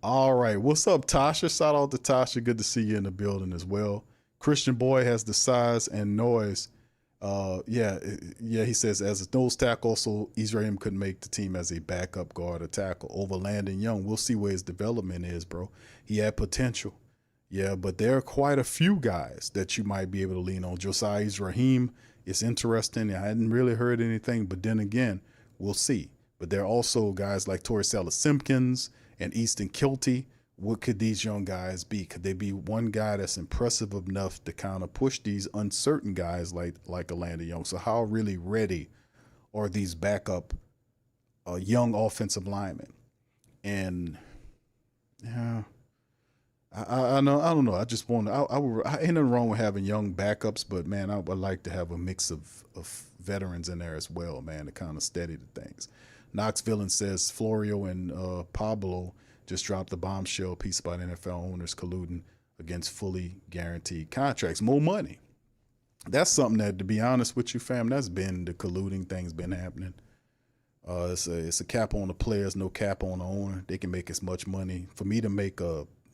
Speaker 8: All right. What's up, Tasha? Shout out to Tasha. Good to see you in the building as well. Christian Boy has the size and noise. He says, as a nose tackle, also, Israel couldn't make the team as a backup guard or tackle over Landon Young. We'll see where his development is, bro. He had potential. Yeah, but there are quite a few guys that you might be able to lean on. Josiah Raheem is interesting. I hadn't really heard anything, but then again, we'll see. But there are also guys like Torrey Simpkins and Easton Kilty. What could these young guys be? Could they be one guy that's impressive enough to kind of push these uncertain guys like a Landon Young? So how really ready are these backup young offensive linemen? And yeah, I know. I don't know. I just want to. I ain't nothing wrong with having young backups, but man, I would like to have a mix of veterans in there as well, man, to kind of steady the things. Knox Villain says Florio and Pablo just dropped the bombshell piece about NFL owners colluding against fully guaranteed contracts. More money. That's something that, to be honest with you, fam, that's been the colluding thing's been happening. It's a cap on the players, no cap on the owner. They can make as much money. For me to make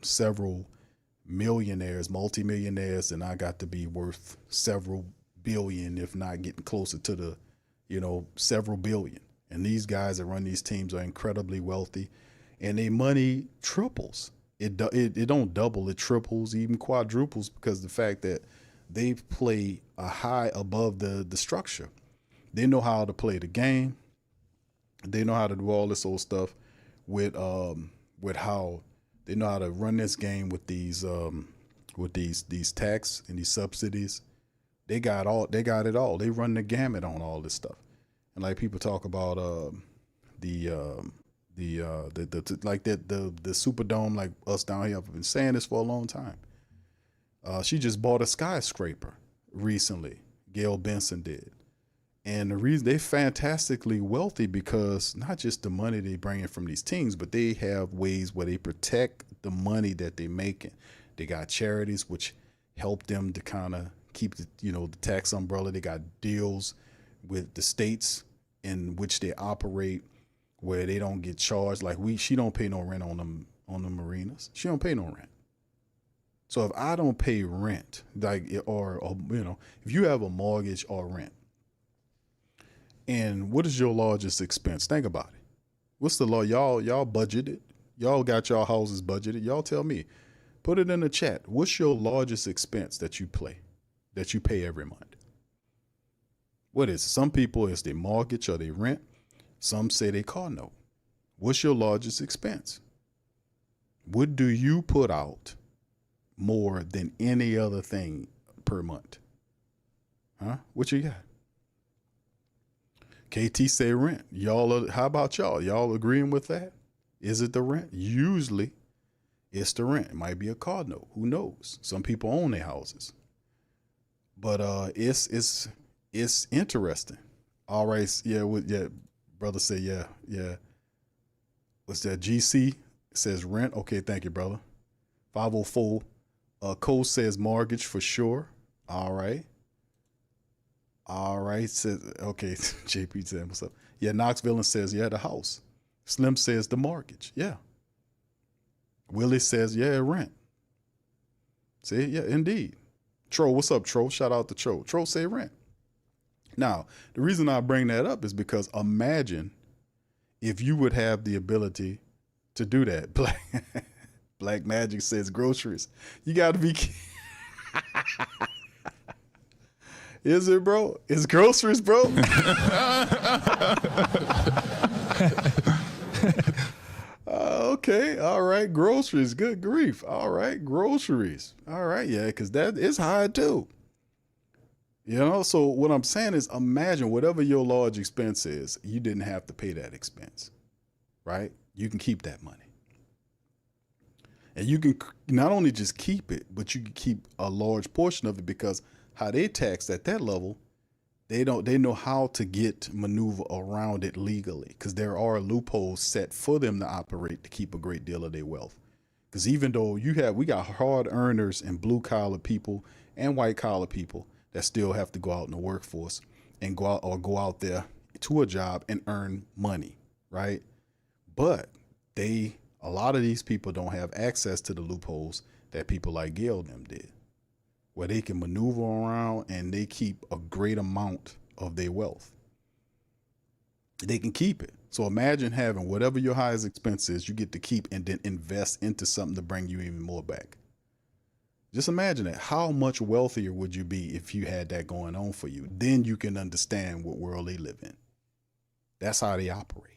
Speaker 8: several millionaires, multimillionaires, and I got to be worth several billion, if not getting closer to the, several billion. And these guys that run these teams are incredibly wealthy, and their money triples. It don't double, it triples, even quadruples, because the fact that they play a high above the structure. They know how to play the game. They know how to do all this old stuff with how they know how to run this game with these tax and these subsidies. They got it all. They run the gamut on all this stuff. And like people talk about the Superdome, like us down here, I've been saying this for a long time. She just bought a skyscraper recently. Gail Benson did. And the reason they're fantastically wealthy because not just the money they bring in from these teams, but they have ways where they protect the money that they're making. They got charities which help them to kind of keep the tax umbrella. They got deals with the states in which they operate where they don't get charged. Like she don't pay no rent on them marinas. She don't pay no rent. So if I don't pay rent, or if you have a mortgage or rent, and what is your largest expense? Think about it. What's the law? Y'all budgeted. Y'all got y'all houses budgeted. Y'all tell me. Put it in the chat. What's your largest expense that you pay every month? What is it? Some people it's their mortgage or their rent. Some say they car note. What's your largest expense? What do you put out more than any other thing per month? Huh? What you got? KT say rent. How about y'all? Y'all agreeing with that? Is it the rent? Usually it's the rent. It might be a car note. Who knows? Some people own their houses. But it's interesting. All right, yeah, brother say yeah. What's that? GC says rent. Okay, thank you, brother. 504 Cole says mortgage for sure. All right, says, okay, JP said, what's up? Yeah, Knoxville says, yeah, the house. Slim says the mortgage. Yeah. Willie says, yeah, rent. See, yeah, indeed. Tro, what's up, Tro? Shout out to Tro. Tro say rent. Now, the reason I bring that up is because imagine if you would have the ability to do that. Black Magic says groceries. You got to be... Is it, bro? It's groceries, bro? Okay. All right. Groceries. Good grief. All right. Groceries. All right. Yeah, because that is high, too. So what I'm saying is imagine whatever your large expense is, you didn't have to pay that expense, right? You can keep that money. And you can not only just keep it, but you can keep a large portion of it because how they tax at that level, they know how to maneuver around it legally because there are loopholes set for them to operate to keep a great deal of their wealth. Because even though we got hard earners and blue collar people and white collar people that still have to go out in the workforce and go out there to a job and earn money, right? But a lot of these people don't have access to the loopholes that people like Gail and them did, where they can maneuver around and they keep a great amount of their wealth. They can keep it. So imagine having whatever your highest expense is, you get to keep and then invest into something to bring you even more back. Just imagine that. How much wealthier would you be if you had that going on for you? Then you can understand what world they live in. That's how they operate.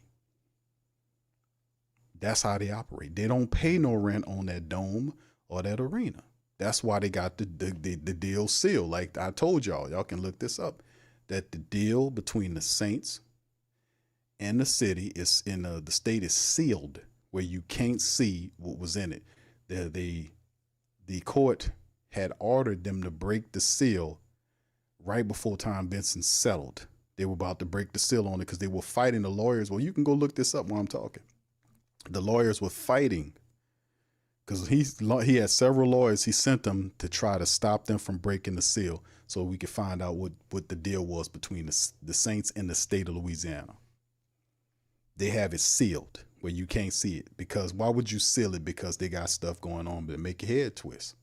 Speaker 8: That's how they operate. They don't pay no rent on that dome or that arena. That's why they got the deal sealed. Like I told y'all can look this up, that the deal between the Saints and the city is the state is sealed where you can't see what was in it. the court had ordered them to break the seal right before Tom Benson settled. They were about to break the seal on it because they were fighting the lawyers. Well, you can go look this up while I'm talking. The lawyers were fighting because he had several lawyers. He sent them to try to stop them from breaking the seal so we could find out what the deal was between the Saints and the state of Louisiana. They have it sealed where you can't see it, because why would you seal it? Because they got stuff going on that make your head twist.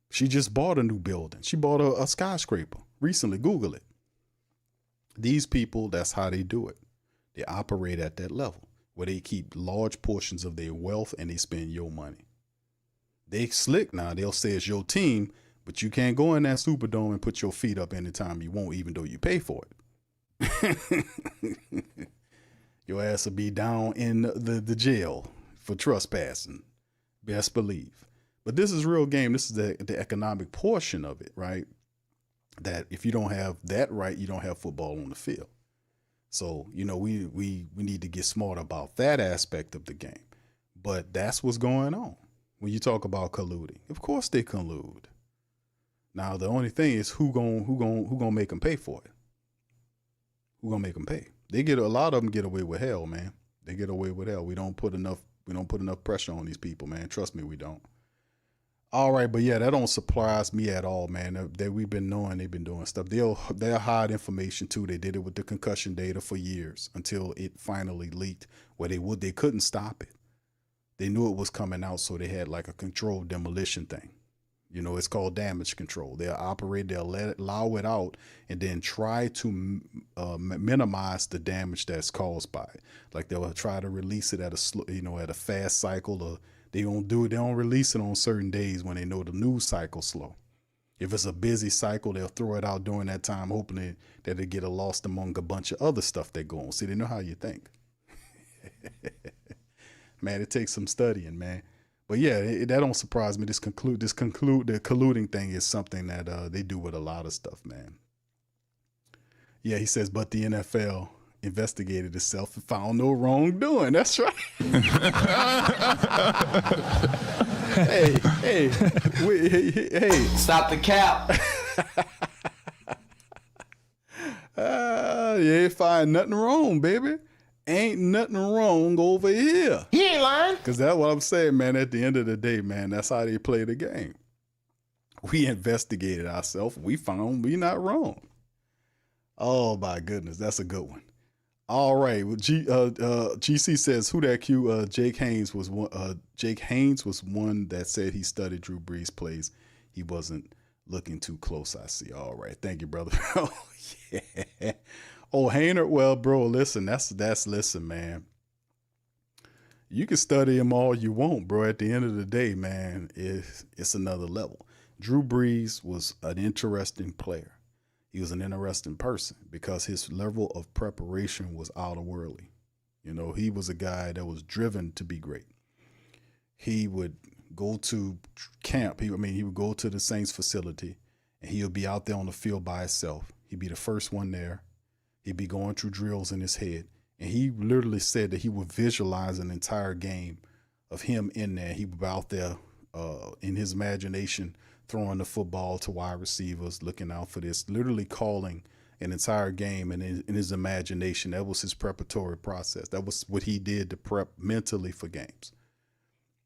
Speaker 8: She just bought a new building. She bought a skyscraper recently. Google it. These people, that's how they do it. They operate at that level where they keep large portions of their wealth and they spend your money. They slick now. They'll say it's your team, but you can't go in that Superdome and put your feet up anytime you want, even though you pay for it. Your ass will be down in the jail for trespassing. Best believe. But this is real game. This is the economic portion of it, right? That if you don't have that right, you don't have football on the field. So, you know, we need to get smart about that aspect of the game. But that's what's going on when you talk about colluding. Of course they collude. Now the only thing is who gonna make them pay for it? Who gonna make them pay? A lot of them get away with hell, man. They get away with hell. We don't put enough pressure on these people, man. Trust me, we don't. All right, but yeah, that don't surprise me at all, man. That we've been knowing they've been doing stuff. They'll hide information too. They did it with the concussion data for years until it finally leaked where they couldn't stop it. They knew it was coming out, so they had like a controlled demolition thing. You know, it's called damage control. They'll allow it out and then try to minimize the damage that's caused by it. Like they'll try to release it at a fast cycle, or they don't release it on certain days when they know the news cycle's slow. If it's a busy cycle, they'll throw it out during that time, hoping that it get lost among a bunch of other stuff they go on. See, they know how you think. Man, it takes some studying, man. But yeah, that don't surprise me. The colluding thing is something that they do with a lot of stuff, man. Yeah, he says, but the NFL investigated itself and found no wrongdoing. That's right. Hey.
Speaker 9: Stop the cap.
Speaker 8: You ain't find nothing wrong, baby. Ain't nothing wrong over here.
Speaker 9: He ain't lying.
Speaker 8: Because that's what I'm saying, man. At the end of the day, man, that's how they play the game. We investigated ourselves. We found we not wrong. Oh, my goodness. That's a good one. All right. Well, GC says, who that Q? Jake Haynes was one. Jake Haynes was one that said he studied Drew Brees' plays. He wasn't looking too close, I see. All right. Thank you, brother. Oh, yeah. Oh, Hainer, well, bro, listen, listen, man. You can study him all you want, bro. At the end of the day, man, it's another level. Drew Brees was an interesting player. He was an interesting person because his level of preparation was out of worldly. You know, he was a guy that was driven to be great. He would go to camp. He would go to the Saints facility, and he would be out there on the field by himself. He'd be the first one there. He'd be going through drills in his head. And he literally said that he would visualize an entire game of him in there. He would be out there in his imagination, throwing the football to wide receivers, looking out for this, literally calling an entire game. And in his imagination, that was his preparatory process. That was what he did to prep mentally for games.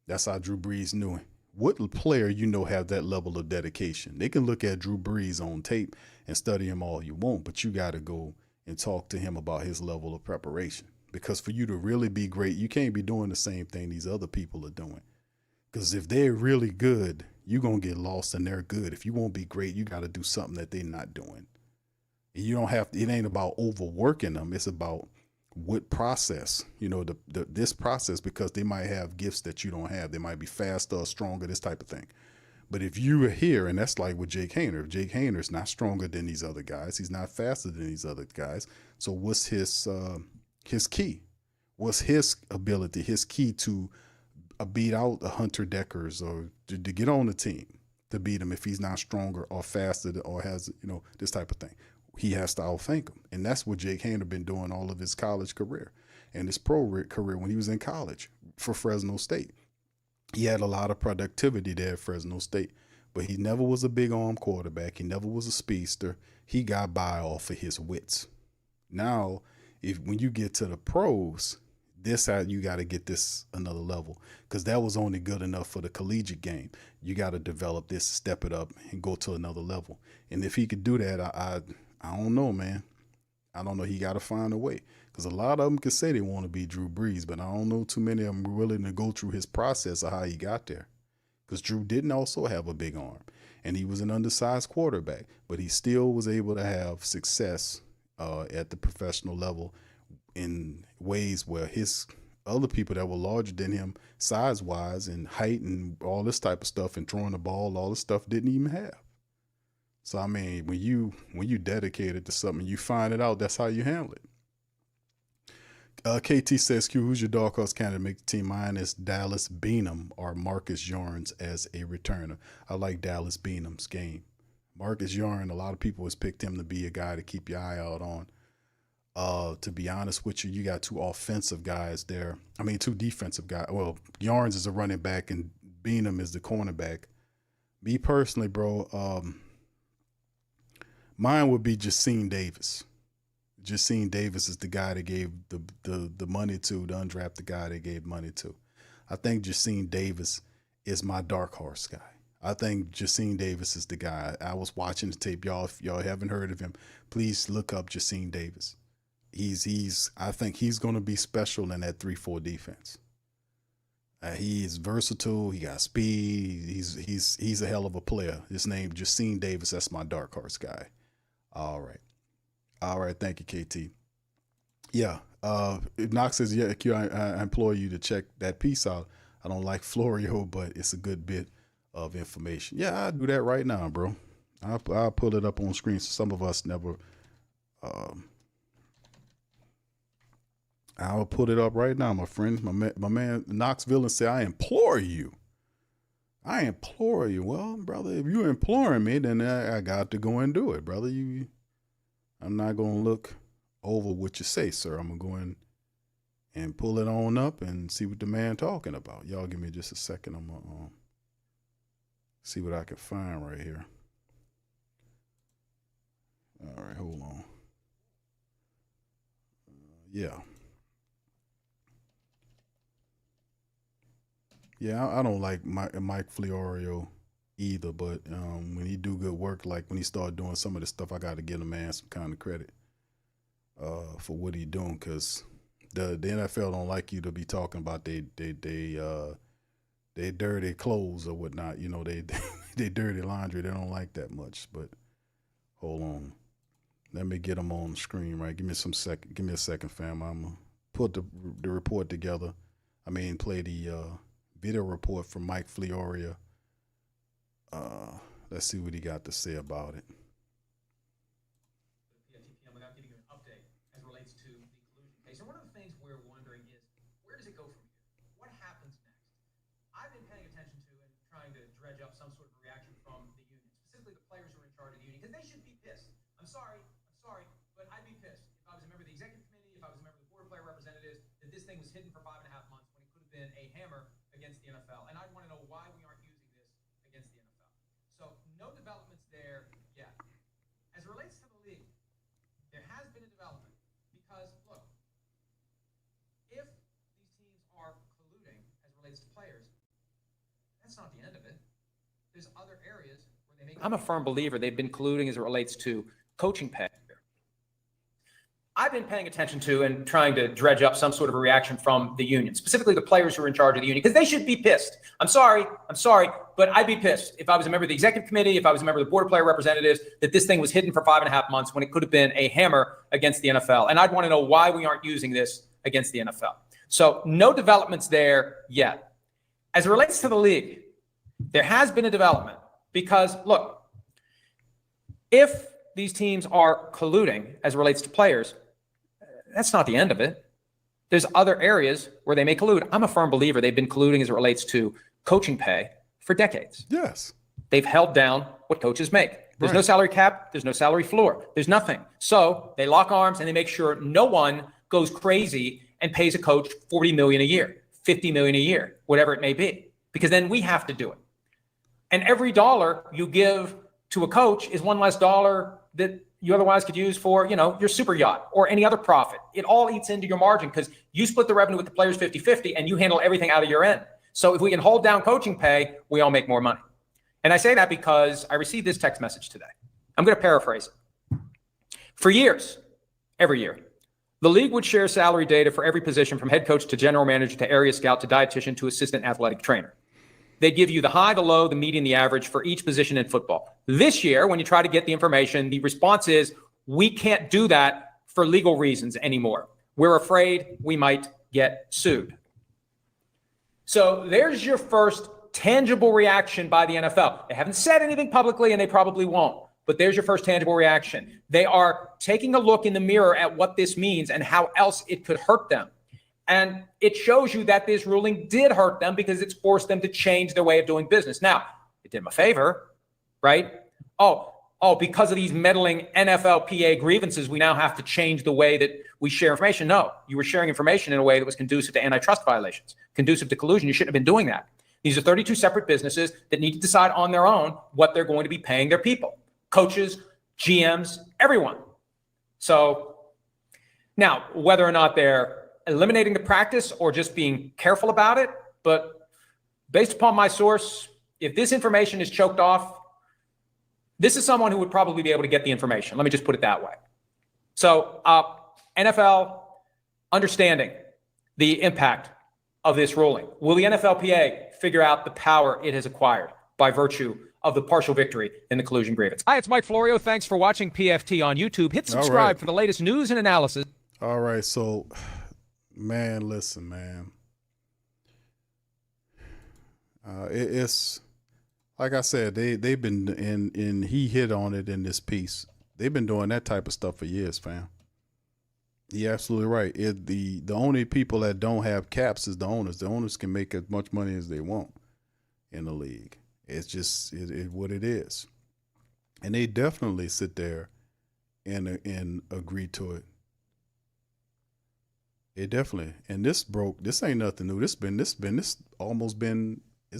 Speaker 8: That's how Drew Brees knew him. What player have that level of dedication? They can look at Drew Brees on tape and study him all you want, but you got to go and talk to him about his level of preparation. Because for you to really be great, you can't be doing the same thing these other people are doing. Because if they're really good, you're going to get lost and they're good. If you won't be great, you got to do something that they're not doing. And you don't have to, it ain't about overworking them. It's about what process, this process, because they might have gifts that you don't have. They might be faster or stronger, this type of thing. But if you are here, and that's like with Jake Haener, if Jake Haener is not stronger than these other guys, he's not faster than these other guys. So what's his key? What's his ability, his key to beat out the Hunter Deckers or to get on the team to beat him if he's not stronger or faster or has, this type of thing? He has to outthink him. And that's what Jake Haener been doing all of his college career and his pro career when he was in college for Fresno State. He had a lot of productivity there at Fresno State, but he never was a big arm quarterback. He never was a speedster. He got by off of his wits. Now, when you get to the pros, this how you got to get this another level, because that was only good enough for the collegiate game. You got to develop this, step it up, and go to another level. And if he could do that, I don't know, man. I don't know. He got to find a way, because a lot of them could say they want to be Drew Brees, but I don't know too many of them are willing to go through his process of how he got there. Because Drew didn't also have a big arm, and he was an undersized quarterback, but he still was able to have success at the professional level in ways where his other people that were larger than him size-wise and height and all this type of stuff and throwing the ball, all this stuff didn't even have. So, I mean, when you dedicated to something, you find it out, that's how you handle it. KT says, Q, who's your dark horse candidate to make the team? Mine is Dallas Beanham or Marcus Yarns as a returner. I like Dallas Beanham's game. Marcus Yarn, a lot of people has picked him to be a guy to keep your eye out on. To be honest with you, you got two offensive guys there. I mean, two defensive guys. Well, Yarns is a running back and Beanham is the cornerback. Me personally, bro, mine would be Justine Davis. Justine Davis is the guy that gave the money to, the undrafted guy they gave money to. I think Justine Davis is my dark horse guy. I think Justine Davis is the guy. I was watching the tape. Y'all, if y'all haven't heard of him, please look up Justine Davis. I think he's going to be special in that 3-4 defense. He is versatile. He got speed. He's a hell of a player. His name, Justine Davis. That's my dark horse guy. All right. Thank you, KT. Yeah. Knox says, yeah, Q, I implore you to check that piece out. I don't like Florio, but it's a good bit of information. Yeah, I'll do that right now, bro. I'll pull it up on screen. So some of us never. I'll put it up right now, my friend. My man Knoxville and say, I implore you. Well, brother, if you're imploring me, then I got to go and do it, brother. I'm not going to look over what you say, sir. I'm going to go in and pull it on up and see what the man talking about. Y'all give me just a second. I'm going to see what I can find right here. All right, hold on. Yeah. Yeah, I don't like Mike Florio either, but when he do good work, like when he start doing some of this stuff, I got to give the man some kind of credit for what he doing, because the NFL don't like you to be talking about they dirty clothes or whatnot. You know, they dirty laundry. They don't like that much. But hold on, let me get them on the screen. Right, give me a second, fam. I'm gonna put the report together. I mean, play the video report from Mike Florio. Let's see what he got to say about it.
Speaker 10: PFTPM, without giving you an update as it relates to the collusion case. And one of the things we're wondering is, where does it go from here? What happens next? I've been paying attention to and trying to dredge up some sort of reaction from the union, specifically the players who are in charge of the union, because they should be pissed. I'm sorry, but I'd be pissed if I was a member of the executive committee, if I was a member of the board of player representatives, that this thing was hidden for 5.5 months when it could have been a hammer against the NFL. And I'd want to know why we aren't using this against the NFL. So no developments there yet. As it relates to the league, there has been a development because, look, if these teams are colluding as it relates to players, that's not the end of it. There's other areas where they make.
Speaker 11: I'm a firm believer they've been colluding as it relates to coaching pay. I've been paying attention to and trying to dredge up some sort of a reaction from the union, specifically the players who are in charge of the union, because they should be pissed. I'm sorry, but I'd be pissed if I was a member of the executive committee, if I was a member of the board of player representatives, that this thing was hidden for 5.5 months when it could have been a hammer against the NFL. And I'd want to know why we aren't using this against the NFL. So no developments there yet. As it relates to the league, there has been a development because, look, if these teams are colluding as it relates to players, that's not the end of it. There's other areas where they may collude. I'm a firm believer they've been colluding as it relates to coaching pay for decades.
Speaker 8: Yes.
Speaker 11: They've held down what coaches make. There's no salary cap. There's no salary floor. There's nothing. So they lock arms and they make sure no one goes crazy and pays a coach $40 million a year, $50 million a year, whatever it may be. because then we have to do it. And every dollar you give to a coach is one less dollar that you otherwise could use for, your super yacht or any other profit. It all eats into your margin because you split the revenue with the players 50-50 and you handle everything out of your end. So if we can hold down coaching pay, we all make more money. And I say that because I received this text message today. I'm going to paraphrase it. For years, every year, the league would share salary data for every position from head coach to general manager to area scout to dietitian to assistant athletic trainer. They'd give you the high, the low, the median, the average for each position in football. This year, when you try to get the information, the response is, we can't do that for legal reasons anymore. We're afraid we might get sued. So there's your first tangible reaction by the NFL. They haven't said anything publicly, and they probably won't. But there's your first tangible reaction. They are taking a look in the mirror at what this means and how else it could hurt them. And it shows you that this ruling did hurt them because it's forced them to change their way of doing business. Now, it did them a favor, right? Oh, because of these meddling NFLPA grievances, we now have to change the way that we share information. No, you were sharing information in a way that was conducive to antitrust violations, conducive to collusion. You shouldn't have been doing that. These are 32 separate businesses that need to decide on their own what they're going to be paying their people, coaches, GMs, everyone. So now, whether or not they're eliminating the practice or just being careful about it, but based upon my source, if this information is choked off, this is someone who would probably be able to get the information. Let me just put it that way. So NFL understanding the impact of this ruling. Will the NFLPA figure out the power it has acquired by virtue of the partial victory in the collusion grievance? Hi, it's Mike Florio. Thanks for watching PFT on YouTube. Hit subscribe for the latest news and analysis.
Speaker 8: All right, so, man, listen, man. It's like I said, they've been in he hit on it in this piece. They've been doing that type of stuff for years, fam. You're absolutely right. The only people that don't have caps is the owners. The owners can make as much money as they want in the league. It's just what it is. And they definitely sit there and agree to it. It definitely. And this ain't nothing new. It's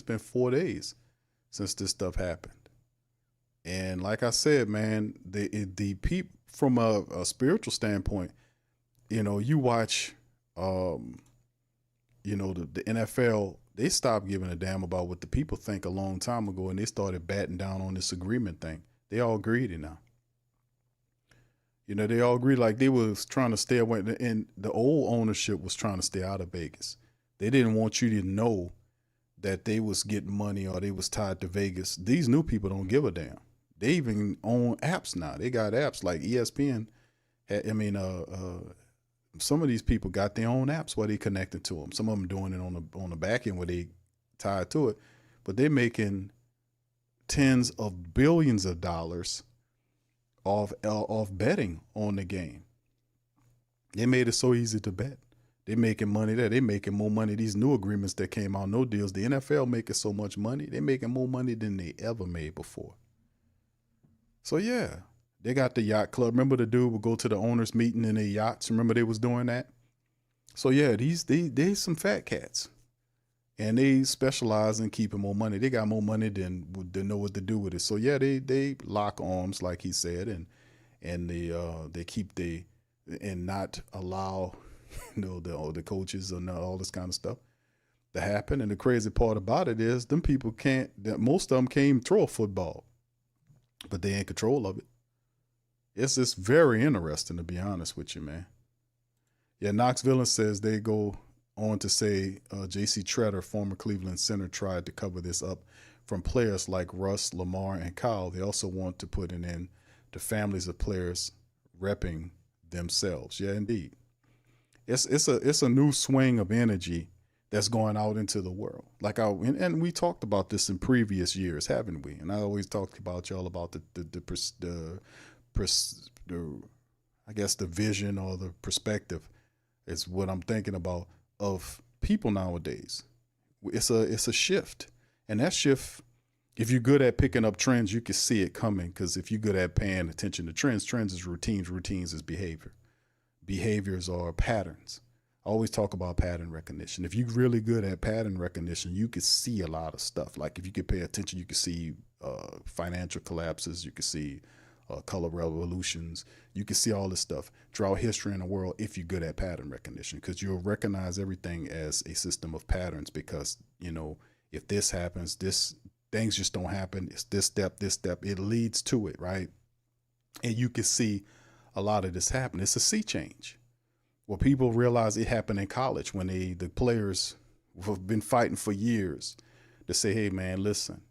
Speaker 8: been 4 days since this stuff happened. And like I said, man, the people from a spiritual standpoint, you watch, the NFL, they stopped giving a damn about what the people think a long time ago, and they started batting down on this agreement thing. They all greedy now. They all agreed, like they was trying to stay away, and the old ownership was trying to stay out of Vegas. They didn't want you to know that they was getting money or they was tied to Vegas. These new people don't give a damn. They even own apps now. They got apps like ESPN. Some of these people got their own apps where they connected to them. Some of them doing it on the back end where they tied to it, but they're making tens of billions of dollars off betting on the game. They made it so easy to bet. They're making money there. They're making more money. These new agreements that came out, no deals. The NFL making so much money. They're making more money than they ever made before. So, yeah, they got the yacht club. Remember the dude would go to the owners meeting in their yachts? Remember they was doing that? So, yeah, they some fat cats. And they specialize in keeping more money. They got more money than they know what to do with it. So, yeah, they lock arms, like he said, and they keep and not allow the coaches and all this kind of stuff to happen. And the crazy part about it is them people most of them can't even throw a football, but they in control of it. It's just very interesting, to be honest with you, man. Yeah, Knoxville says they go on to say J.C. Tretter, former Cleveland center, tried to cover this up from players like Russ, Lamar, and Kyle. They also want to put an end to families of players repping themselves. Yeah, indeed. It's a new swing of energy that's going out into the world. And we talked about this in previous years, haven't we? And I always talked about y'all about the vision or the perspective is what I'm thinking about of people nowadays. It's a shift, and that shift, if you're good at picking up trends, you can see it coming. Because if you're good at paying attention to trends is routines is behavior. Behaviors are patterns. I always talk about pattern recognition. If you're really good at pattern recognition, you could see a lot of stuff. Like if you could pay attention, you could see financial collapses, you could see color revolutions, you can see all this stuff throughout history in the world if you're good at pattern recognition, because you'll recognize everything as a system of patterns. Because, you know, if this happens, things just don't happen. It's this step, it leads to it, right? And you can see a lot of this happen. It's a sea change. Well, people realize it happened in college when the players have been fighting for years to say, hey, man, listen,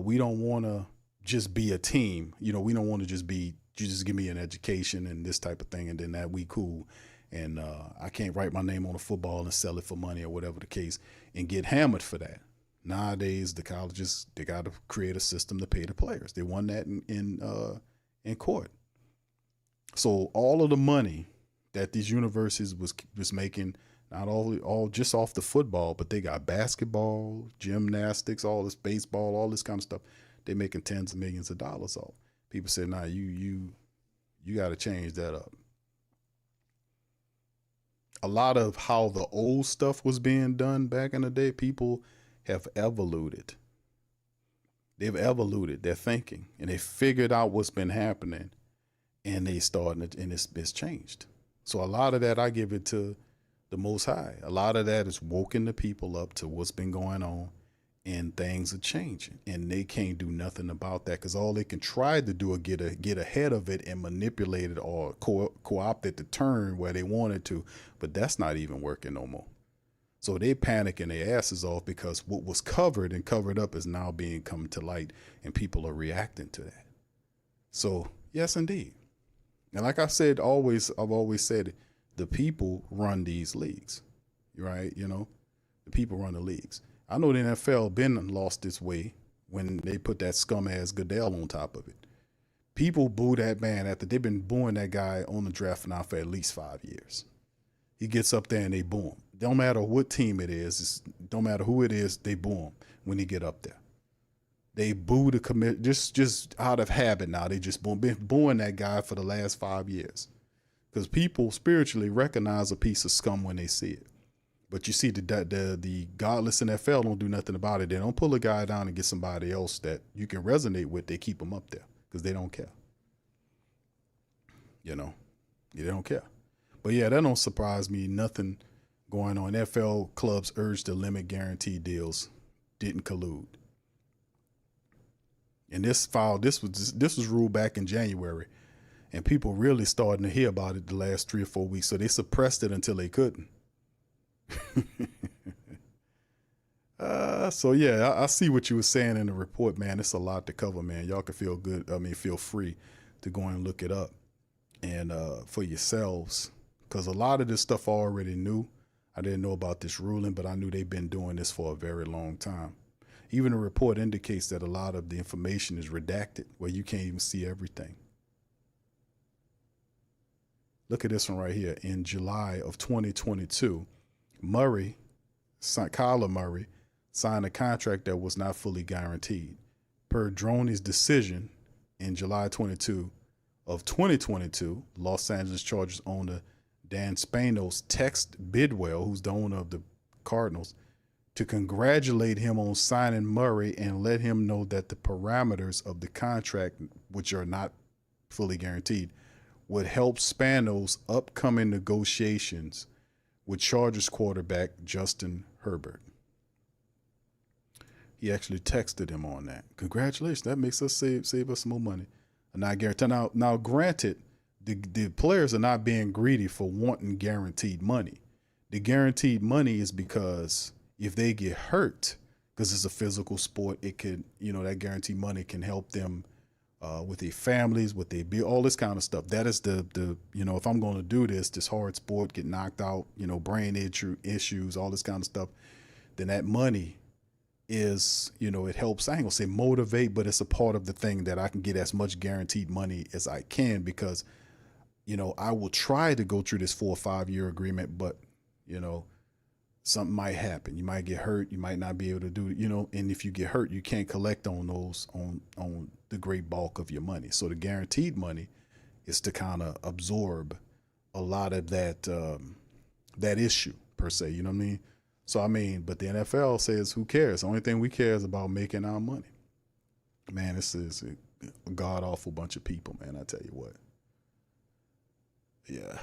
Speaker 8: we don't want to just be a team. You know, we don't want to just be, you just give me an education and this type of thing, and then that we cool. And I can't write my name on a football and sell it for money or whatever the case and get hammered for that. Nowadays, the colleges, they got to create a system to pay the players. They won that in court. So all of the money that these universities was making, not all just off the football, but they got basketball, gymnastics, all this baseball, all this kind of stuff. They're making tens of millions of dollars off. People say, nah, you got to change that up. A lot of how the old stuff was being done back in the day, people have evoluted. They've evoluted their thinking, and they figured out what's been happening, and they started, and it's changed. So a lot of that, I give it to the Most High. A lot of that is woken the people up to what's been going on, and things are changing, and they can't do nothing about that, because all they can try to do is get ahead of it and manipulate it or co-opt it to turn where they wanted to, but that's not even working no more. So they panicking their asses off because what was covered and covered up is now being come to light, and people are reacting to that. So yes, indeed. And like I said, I've always said, the people run these leagues, right? You know, the people run the leagues. I know the NFL been lost its way when they put that scum-ass Goodell on top of it. People boo that man after they've been booing that guy on the draft now for at least 5 years. He gets up there and they boo him. Don't matter what team it is, don't matter who it is, they boo him when he get up there. They boo the commit just out of habit now. They just been booing that guy for the last 5 years, because people spiritually recognize a piece of scum when they see it. But you see the godless NFL don't do nothing about it. They don't pull a guy down and get somebody else that you can resonate with. They keep them up there because they don't care. You know, they don't care. But yeah, that don't surprise me. Nothing going on. NFL clubs urged to limit guarantee deals, didn't collude. And this was ruled back in January, and people really starting to hear about it the last 3 or 4 weeks. So they suppressed it until they couldn't. So yeah, I see what you were saying in the report, man. It's a lot to cover, man. Y'all can feel free to go and look it up and for yourselves, because a lot of this stuff I already knew. I didn't know about this ruling, but I knew they've been doing this for a very long time. Even the report indicates that a lot of the information is redacted, where you can't even see everything. Look at this one right here. In July of 2022, Kyler Murray signed a contract that was not fully guaranteed. Per Droney's decision in July 22 of 2022, Los Angeles Chargers owner Dan Spanos text Bidwell, who's the owner of the Cardinals, to congratulate him on signing Murray and let him know that the parameters of the contract, which are not fully guaranteed, would help Spanos' upcoming negotiations with Chargers quarterback Justin Herbert. He actually texted him on that. Congratulations, that makes us save us some more money. And I guarantee now granted, the players are not being greedy for wanting guaranteed money. The guaranteed money is because if they get hurt, because it's a physical sport, it could, that guaranteed money can help them with their families, with their bill, all this kind of stuff. That is the if I'm going to do this hard sport, get knocked out, brain issues, all this kind of stuff, then that money is, it helps. I ain't gonna say motivate, but it's a part of the thing that I can get as much guaranteed money as I can, because, I will try to go through this 4 or 5 year agreement, but, something might happen. You might get hurt. You might not be able to do it, and if you get hurt, you can't collect on those, on the great bulk of your money. So the guaranteed money is to kind of absorb a lot of that that issue per se. You know what I mean? So I mean, but the NFL says, who cares? The only thing we care is about making our money. Man, this is a god awful bunch of people, man. I tell you what. Yeah.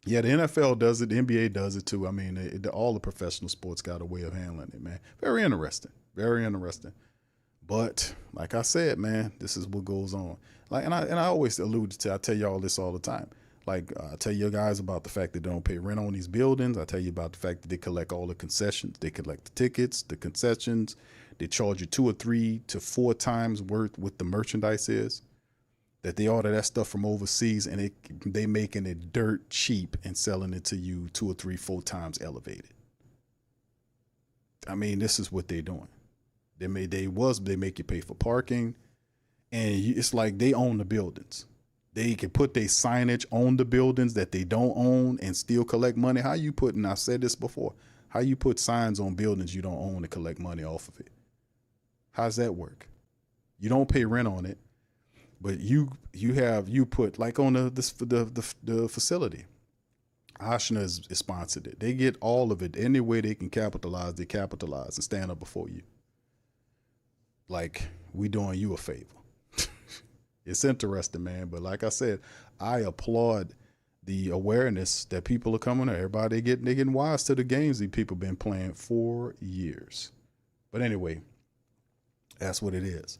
Speaker 8: Yeah, the NFL does it. The NBA does it too. I mean, all the professional sports got a way of handling it, man. Very interesting. Very interesting. But like I said, man, this is what goes on. Like, and I always allude to. I tell y'all this all the time. Like, I tell you guys about the fact that they don't pay rent on these buildings. I tell you about the fact that they collect all the concessions. They collect the tickets, the concessions. They charge you 2 or 3 to 4 times worth what the merchandise is. That they order that stuff from overseas and they making it dirt cheap and selling it to you 2 or 3, 4 times elevated. I mean, this is what they're doing. They make you pay for parking, and it's like they own the buildings. They can put their signage on the buildings that they don't own and still collect money. How you put, and I've said this before, how you put signs on buildings you don't own and collect money off of it? How's that work? You don't pay rent on it, but you put like on the facility. Oshner is sponsored it. They get all of it. Any way they can capitalize, they capitalize and stand up before you. Like, we doing you a favor. It's interesting, man. But like I said, I applaud the awareness that people are coming. Everybody they getting wise to the games these people been playing for years. But anyway, that's what it is.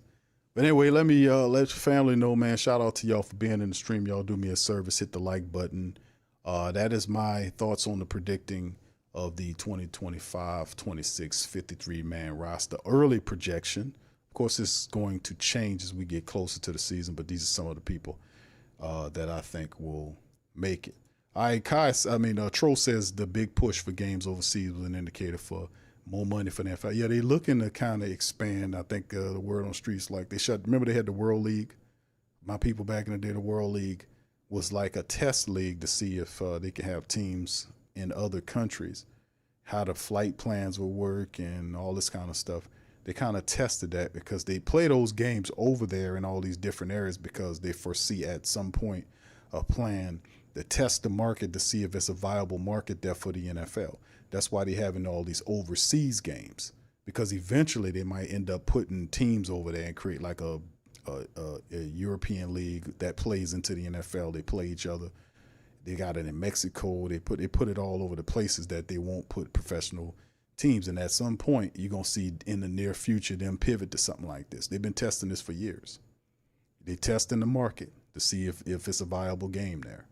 Speaker 8: But anyway, let me let your family know, man. Shout out to y'all for being in the stream. Y'all do me a service. Hit the like button. That is my thoughts on the predicting of the 2025-26 53-man roster. Early projection. Of course, it's going to change as we get closer to the season, but these are some of the people that I think will make it. All right, Kai, Troll says the big push for games overseas was an indicator for more money for the NFL. Yeah, they're looking to kind of expand. I think the word on the streets, like remember they had the World League? My people back in the day, the World League was like a test league to see if they could have teams in other countries, how the flight plans will work and all this kind of stuff. They kind of tested that because they play those games over there in all these different areas because they foresee at some point a plan to test the market to see if it's a viable market there for the NFL. That's why they're having all these overseas games, because eventually they might end up putting teams over there and create like a European league that plays into the NFL. They play each other. They got it in Mexico. They put it all over the places that they won't put professional teams. And at some point, you're going to see in the near future them pivot to something like this. They've been testing this for years. They testing the market to see if it's a viable game there.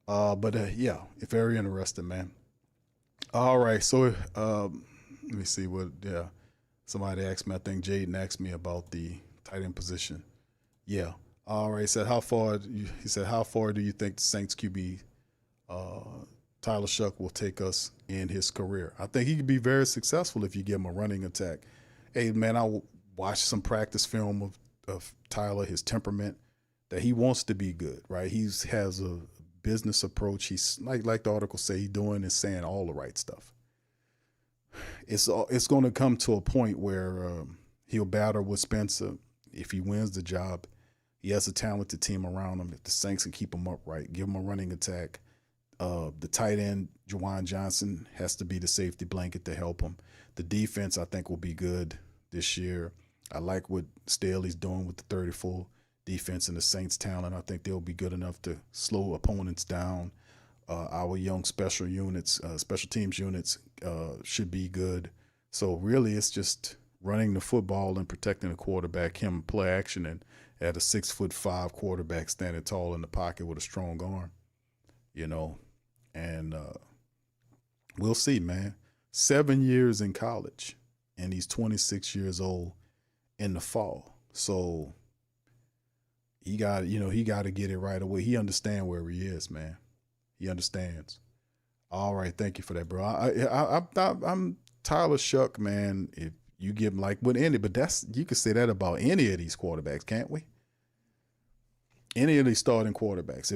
Speaker 8: Yeah, it's very interesting, man. All right, so let me see what. Yeah, somebody asked me. I think Jaden asked me about the tight end position. Yeah. All right. He said, how far do you think the Saints QB Tyler Shough will take us in his career? I think he could be very successful if you give him a running attack. Hey, man, I watched some practice film of Tyler, his temperament, that he wants to be good, right? He has a business approach. He's like the article say, he's doing and saying all the right stuff. It's going to come to a point where he'll battle with Spencer. If he wins the job, he has a talented team around him. If the Saints can keep him upright, give him a running attack. The tight end, Juwan Johnson, has to be the safety blanket to help him. The defense, I think, will be good this year. I like what Staley's doing with the 34 defense and the Saints' talent. I think they'll be good enough to slow opponents down. Our young special teams units should be good. So really, it's just running the football and protecting the quarterback, him play action, and at a 6'5" quarterback standing tall in the pocket with a strong arm, and we'll see, man. 7 years in college, and he's 26 years old in the fall. So he got to get it right away. He understands where he is, man. He understands. All right, thank you for that, bro. I'm Tyler Shough, man. If you give him like with any, but you could say that about any of these quarterbacks, can't we? Any of these starting quarterbacks.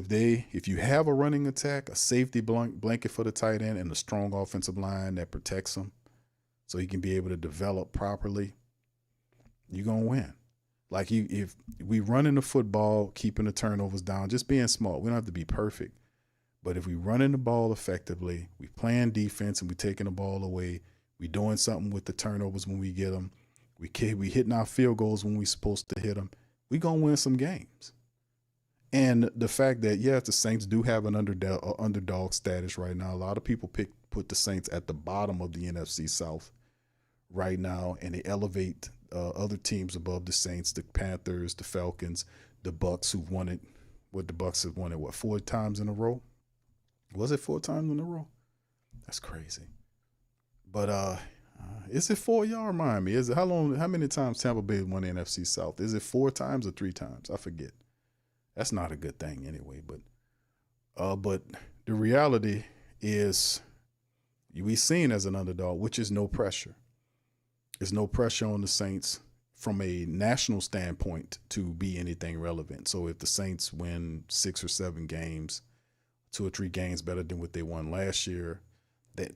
Speaker 8: If you have a running attack, a safety blanket for the tight end, and a strong offensive line that protects him, so he can be able to develop properly, you're gonna win. Like if we running the football, keeping the turnovers down, just being smart. We don't have to be perfect, But if we running the ball effectively, we playing defense and we taking the ball away, we doing something with the turnovers when we get them, we hitting our field goals when we supposed to hit them, we gonna win some games. And the fact that, yeah, the Saints do have an underdog status right now. A lot of people put the Saints at the bottom of the NFC South right now, and they elevate other teams above the Saints, the Panthers, the Falcons, the Bucks, who've won it. What the Bucks have won it, 4 times in a row? Was it 4 times in a row? That's crazy. But is it 4? Y'all remind me. Is it how many times Tampa Bay won the NFC South? Is it 4 times or 3 times? I forget. That's not a good thing anyway. But the reality is we seen as an underdog, which is no pressure. There's no pressure on the Saints from a national standpoint to be anything relevant. So if the Saints win 6 or 7 games, 2 or 3 games better than what they won last year,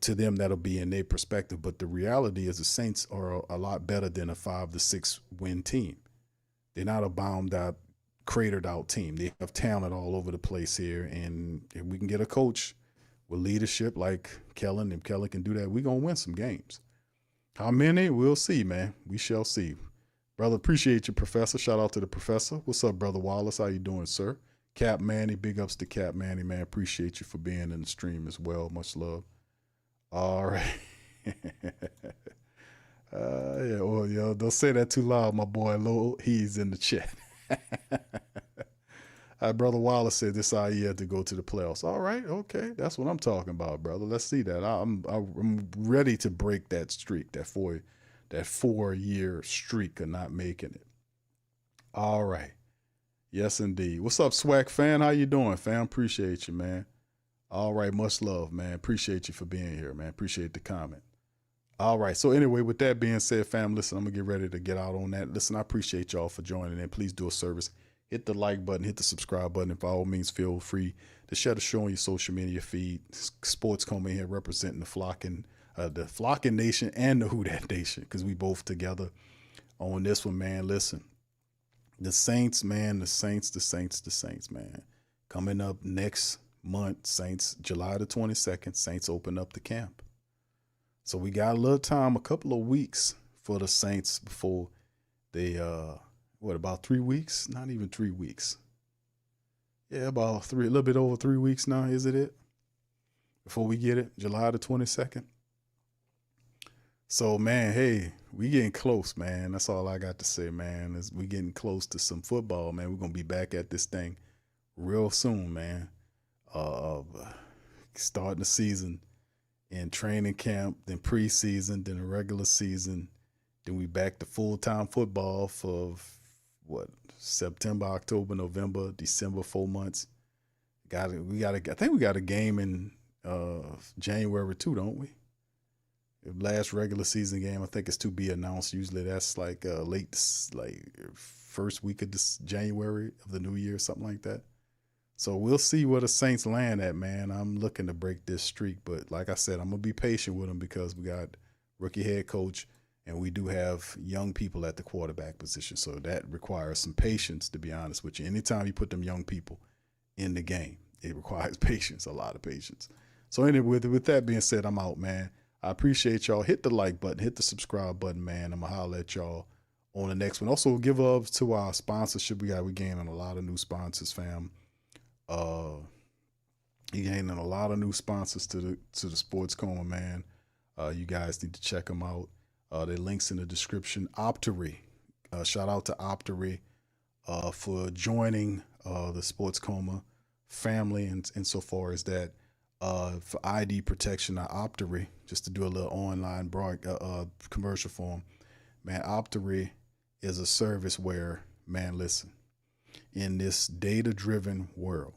Speaker 8: to them that'll be in their perspective. But the reality is the Saints are a lot better than a 5 to 6 win team. They're not a bombed out, cratered out team. They have talent all over the place here, and if we can get a coach with leadership like Kellen, if Kellen can do that, we're gonna win some games. How many? We'll see, man. We shall see. Brother, appreciate you, Professor. Shout out to the Professor. What's up, Brother Wallace? How you doing, sir? Cap Manny, big ups to Cap Manny, man. Appreciate you for being in the stream as well. Much love. All right. Yeah, well, yo, don't say that too loud, my boy. Lowell, he's in the chat. Brother Wallace said this our year to go to the playoffs. All right, okay. That's what I'm talking about, brother. Let's see that. I'm ready to break that streak, that 4-year streak of not making it. All right. Yes, indeed. What's up, Swag fan? How you doing, fam? Appreciate you, man. All right, much love, man. Appreciate you for being here, man. Appreciate the comment. All right, so anyway, with that being said, fam, listen, I'm going to get ready to get out on that. Listen, I appreciate y'all for joining in. Please do a service. Hit the like button, hit the subscribe button, and by all means, feel free to share the show on your social media feed. Sports coming here representing the Flocking Nation and the Who Dat Nation, because we both together on this one, man. Listen, the Saints, man, the Saints, man. Coming up next month, Saints, July the 22nd, Saints open up the camp. So we got a little time, a couple of weeks for the Saints before they, about 3 weeks? Not even 3 weeks. Yeah, about a little bit over 3 weeks now, is it? Before we get it, July the 22nd. So, man, hey, we getting close, man. That's all I got to say, man. Is we getting close to some football, man. We're going to be back at this thing real soon, man. Starting the season in training camp, then preseason, then the regular season. Then we back to full-time football for, September, October, November, December, 4 months. I think we got a game in January too, don't we? The last regular season game, I think, is to be announced. Usually that's like first week of January of the new year, something like that. So we'll see where the Saints land at, man. I'm looking to break this streak, but like I said, I'm going to be patient with them because we got rookie head coach and we do have young people at the quarterback position. So that requires some patience, to be honest with you. Anytime you put them young people in the game, it requires patience, a lot of patience. So anyway, with that being said, I'm out, man. I appreciate y'all. Hit the like button, hit the subscribe button, man. I'm going to holler at y'all on the next one. Also, give up to our sponsorship. We gaining a lot of new sponsors, fam. You gaining a lot of new sponsors to the Sports Coma, man. You guys need to check them out. The links in the description. Optery, shout out to Optery for joining the Sports Coma family, and insofar as that for ID protection at Optery, just to do a little online commercial for them. Man, Optery is a service where, man, listen, in this data-driven world,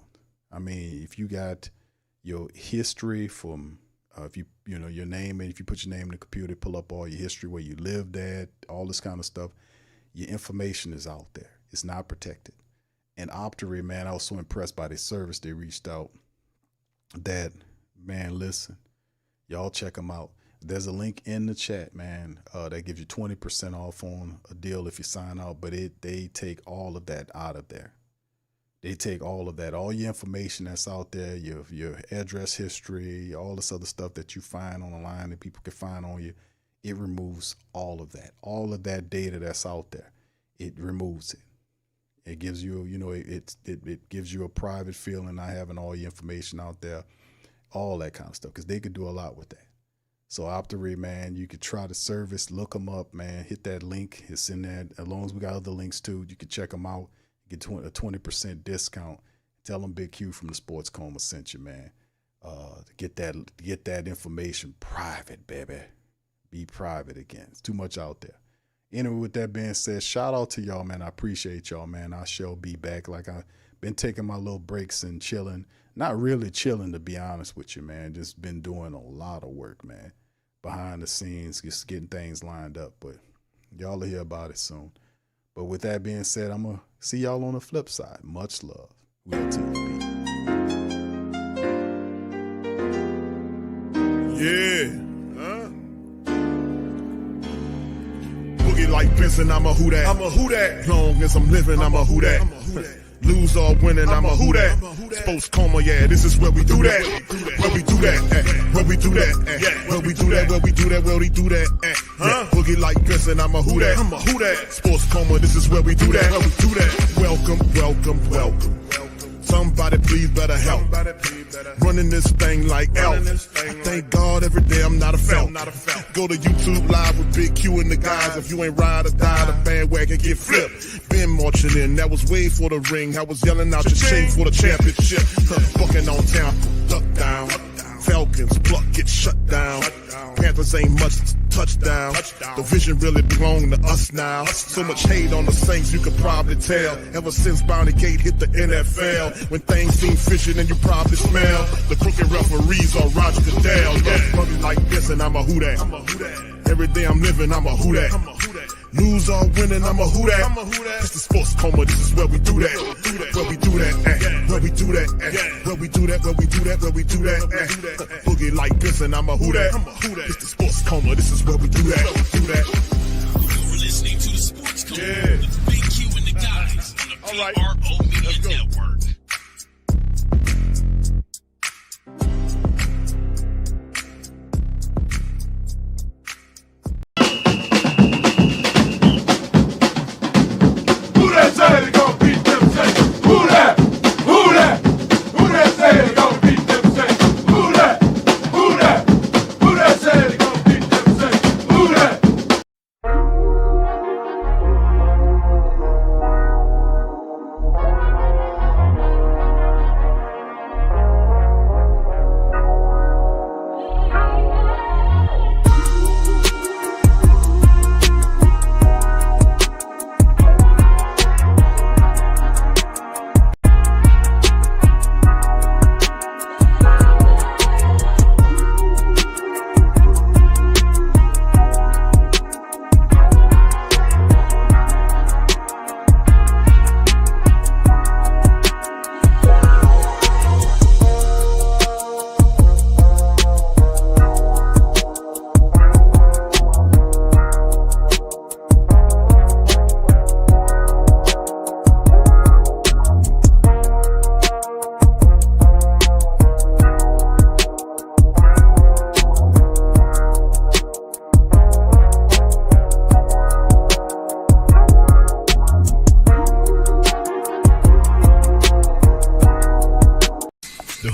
Speaker 8: I mean, if you got your history from, if you know your name, and if you put your name in the computer, pull up all your history, where you lived at, all this kind of stuff, your information is out there. It's not protected. And Optery, man, I was so impressed by their service. They reached out that, man, listen, y'all check them out. There's a link in the chat, man, that gives you 20% off on a deal if you sign out, but they take all of that out of there. They take all of that, all your information that's out there, your address history, all this other stuff that you find on the line that people can find on you. It removes all of that data that's out there. It removes it. It gives you, it gives you a private feeling, not having all your information out there, all that kind of stuff, because they could do a lot with that. So Optory, man, you could try the service, look them up, man. Hit that link. It's in there. As long as we got other links too, you can check them out. Get a 20% discount. Tell them Big Q from the Sports Coma sent you, man. Get that information private, baby. Be private again. It's too much out there. Anyway, with that being said, shout out to y'all, man. I appreciate y'all, man. I shall be back. Like, I've been taking my little breaks and chilling. Not really chilling, to be honest with you, man. Just been doing a lot of work, man. Behind the scenes, just getting things lined up. But y'all will hear about it soon. But with that being said, I'm going to see y'all on the flip side. Much love. We'll take the beat.
Speaker 6: Yeah. Boogie like Benson, I'm a Who Dat. I'm a Who Dat. Long as I'm living, I'm a Who Dat. Lose or winning, I'm a Who Dat. Sports Coma, yeah, this is where we do that. Where we do that, where we do that, where we do that, where we do that, where we do that, Boogie like Benson, I'm a Who Dat. I'm a Who Dat. Sports Coma, this is where we do that. Where we do that. Welcome, welcome, welcome. Somebody please better help. Running this thing like Elf. I thank God every day I'm not a felt. Go to YouTube Live with Big Q and the guys. If you ain't ride or die, the bandwagon get flipped. Been marching in, that was way for the ring. I was yelling out your shame for the championship. Bucking on town, duck down. Falcons, pluck, get shut down. Panthers ain't much touchdown. The vision really belong to us now. So much hate on the Saints, you could probably tell. Ever since Bounty Gate hit the NFL, when things seem fishy and you probably smell the crooked referees on Roger Goodell. Yeah, brother like this and I'm a Who Dat. Every day I'm living, I'm a Who Dat. Lose or winning, I'm a Who Dat. It's the Sports Coma, this is where we do that. Where we do that, where we do that, where we do that, where we do that, where we do that. Boogie like this and I'm a Who Dat. It's the Sports Coma, this is where we do that.
Speaker 7: You're listening to the Sports Coma with Big Q and the guys on the PRO Media Network.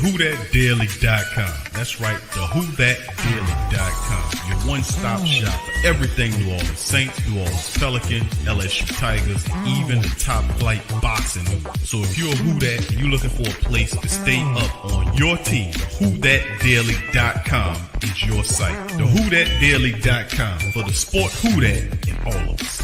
Speaker 12: WhoThatDaily.com. That's right, the WhoThatDaily.com. Your one-stop shop for everything New Orleans Saints, New Orleans Pelicans, LSU Tigers, even the top flight boxing news. So if you're a Who Dat and you're looking for a place to stay up on your team, WhoThatDaily.com is your site. The WhoThatDaily.com for the sport Who Dat in all of us.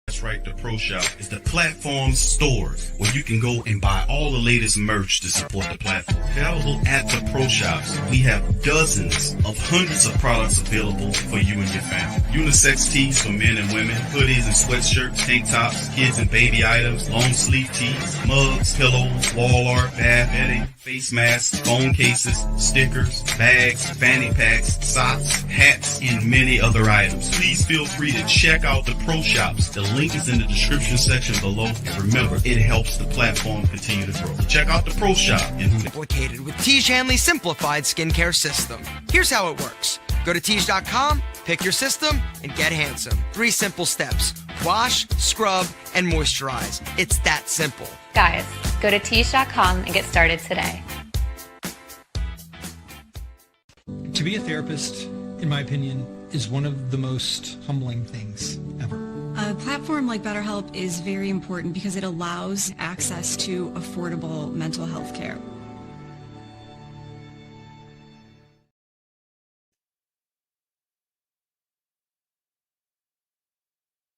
Speaker 12: That's right, the Pro Shop is the platform store where you can go and buy all the latest merch to support the platform. Available at the Pro Shops, we have dozens of hundreds of products available for you and your family. Unisex tees for men and women, hoodies and sweatshirts, tank tops, kids and baby items, long sleeve tees, mugs, pillows, wall art, bath bedding, face masks, phone cases, stickers, bags, fanny packs, socks, hats, and many other items. Please feel free to check out the Pro Shops. The link link is in the description section below. Remember, it helps the platform continue to grow. Check out the Pro Shop and Who Dat.
Speaker 1: Complicated with Tiege Hanley's simplified skincare system. Here's how it works. Go to Tiege.com, pick your system, and get handsome. 3 simple steps. Wash, scrub, and moisturize. It's that simple.
Speaker 2: Guys, go to Tiege.com and get started today.
Speaker 3: To be a therapist, in my opinion, is one of the most humbling things ever.
Speaker 4: A platform like BetterHelp is very important because it allows access to affordable mental health care.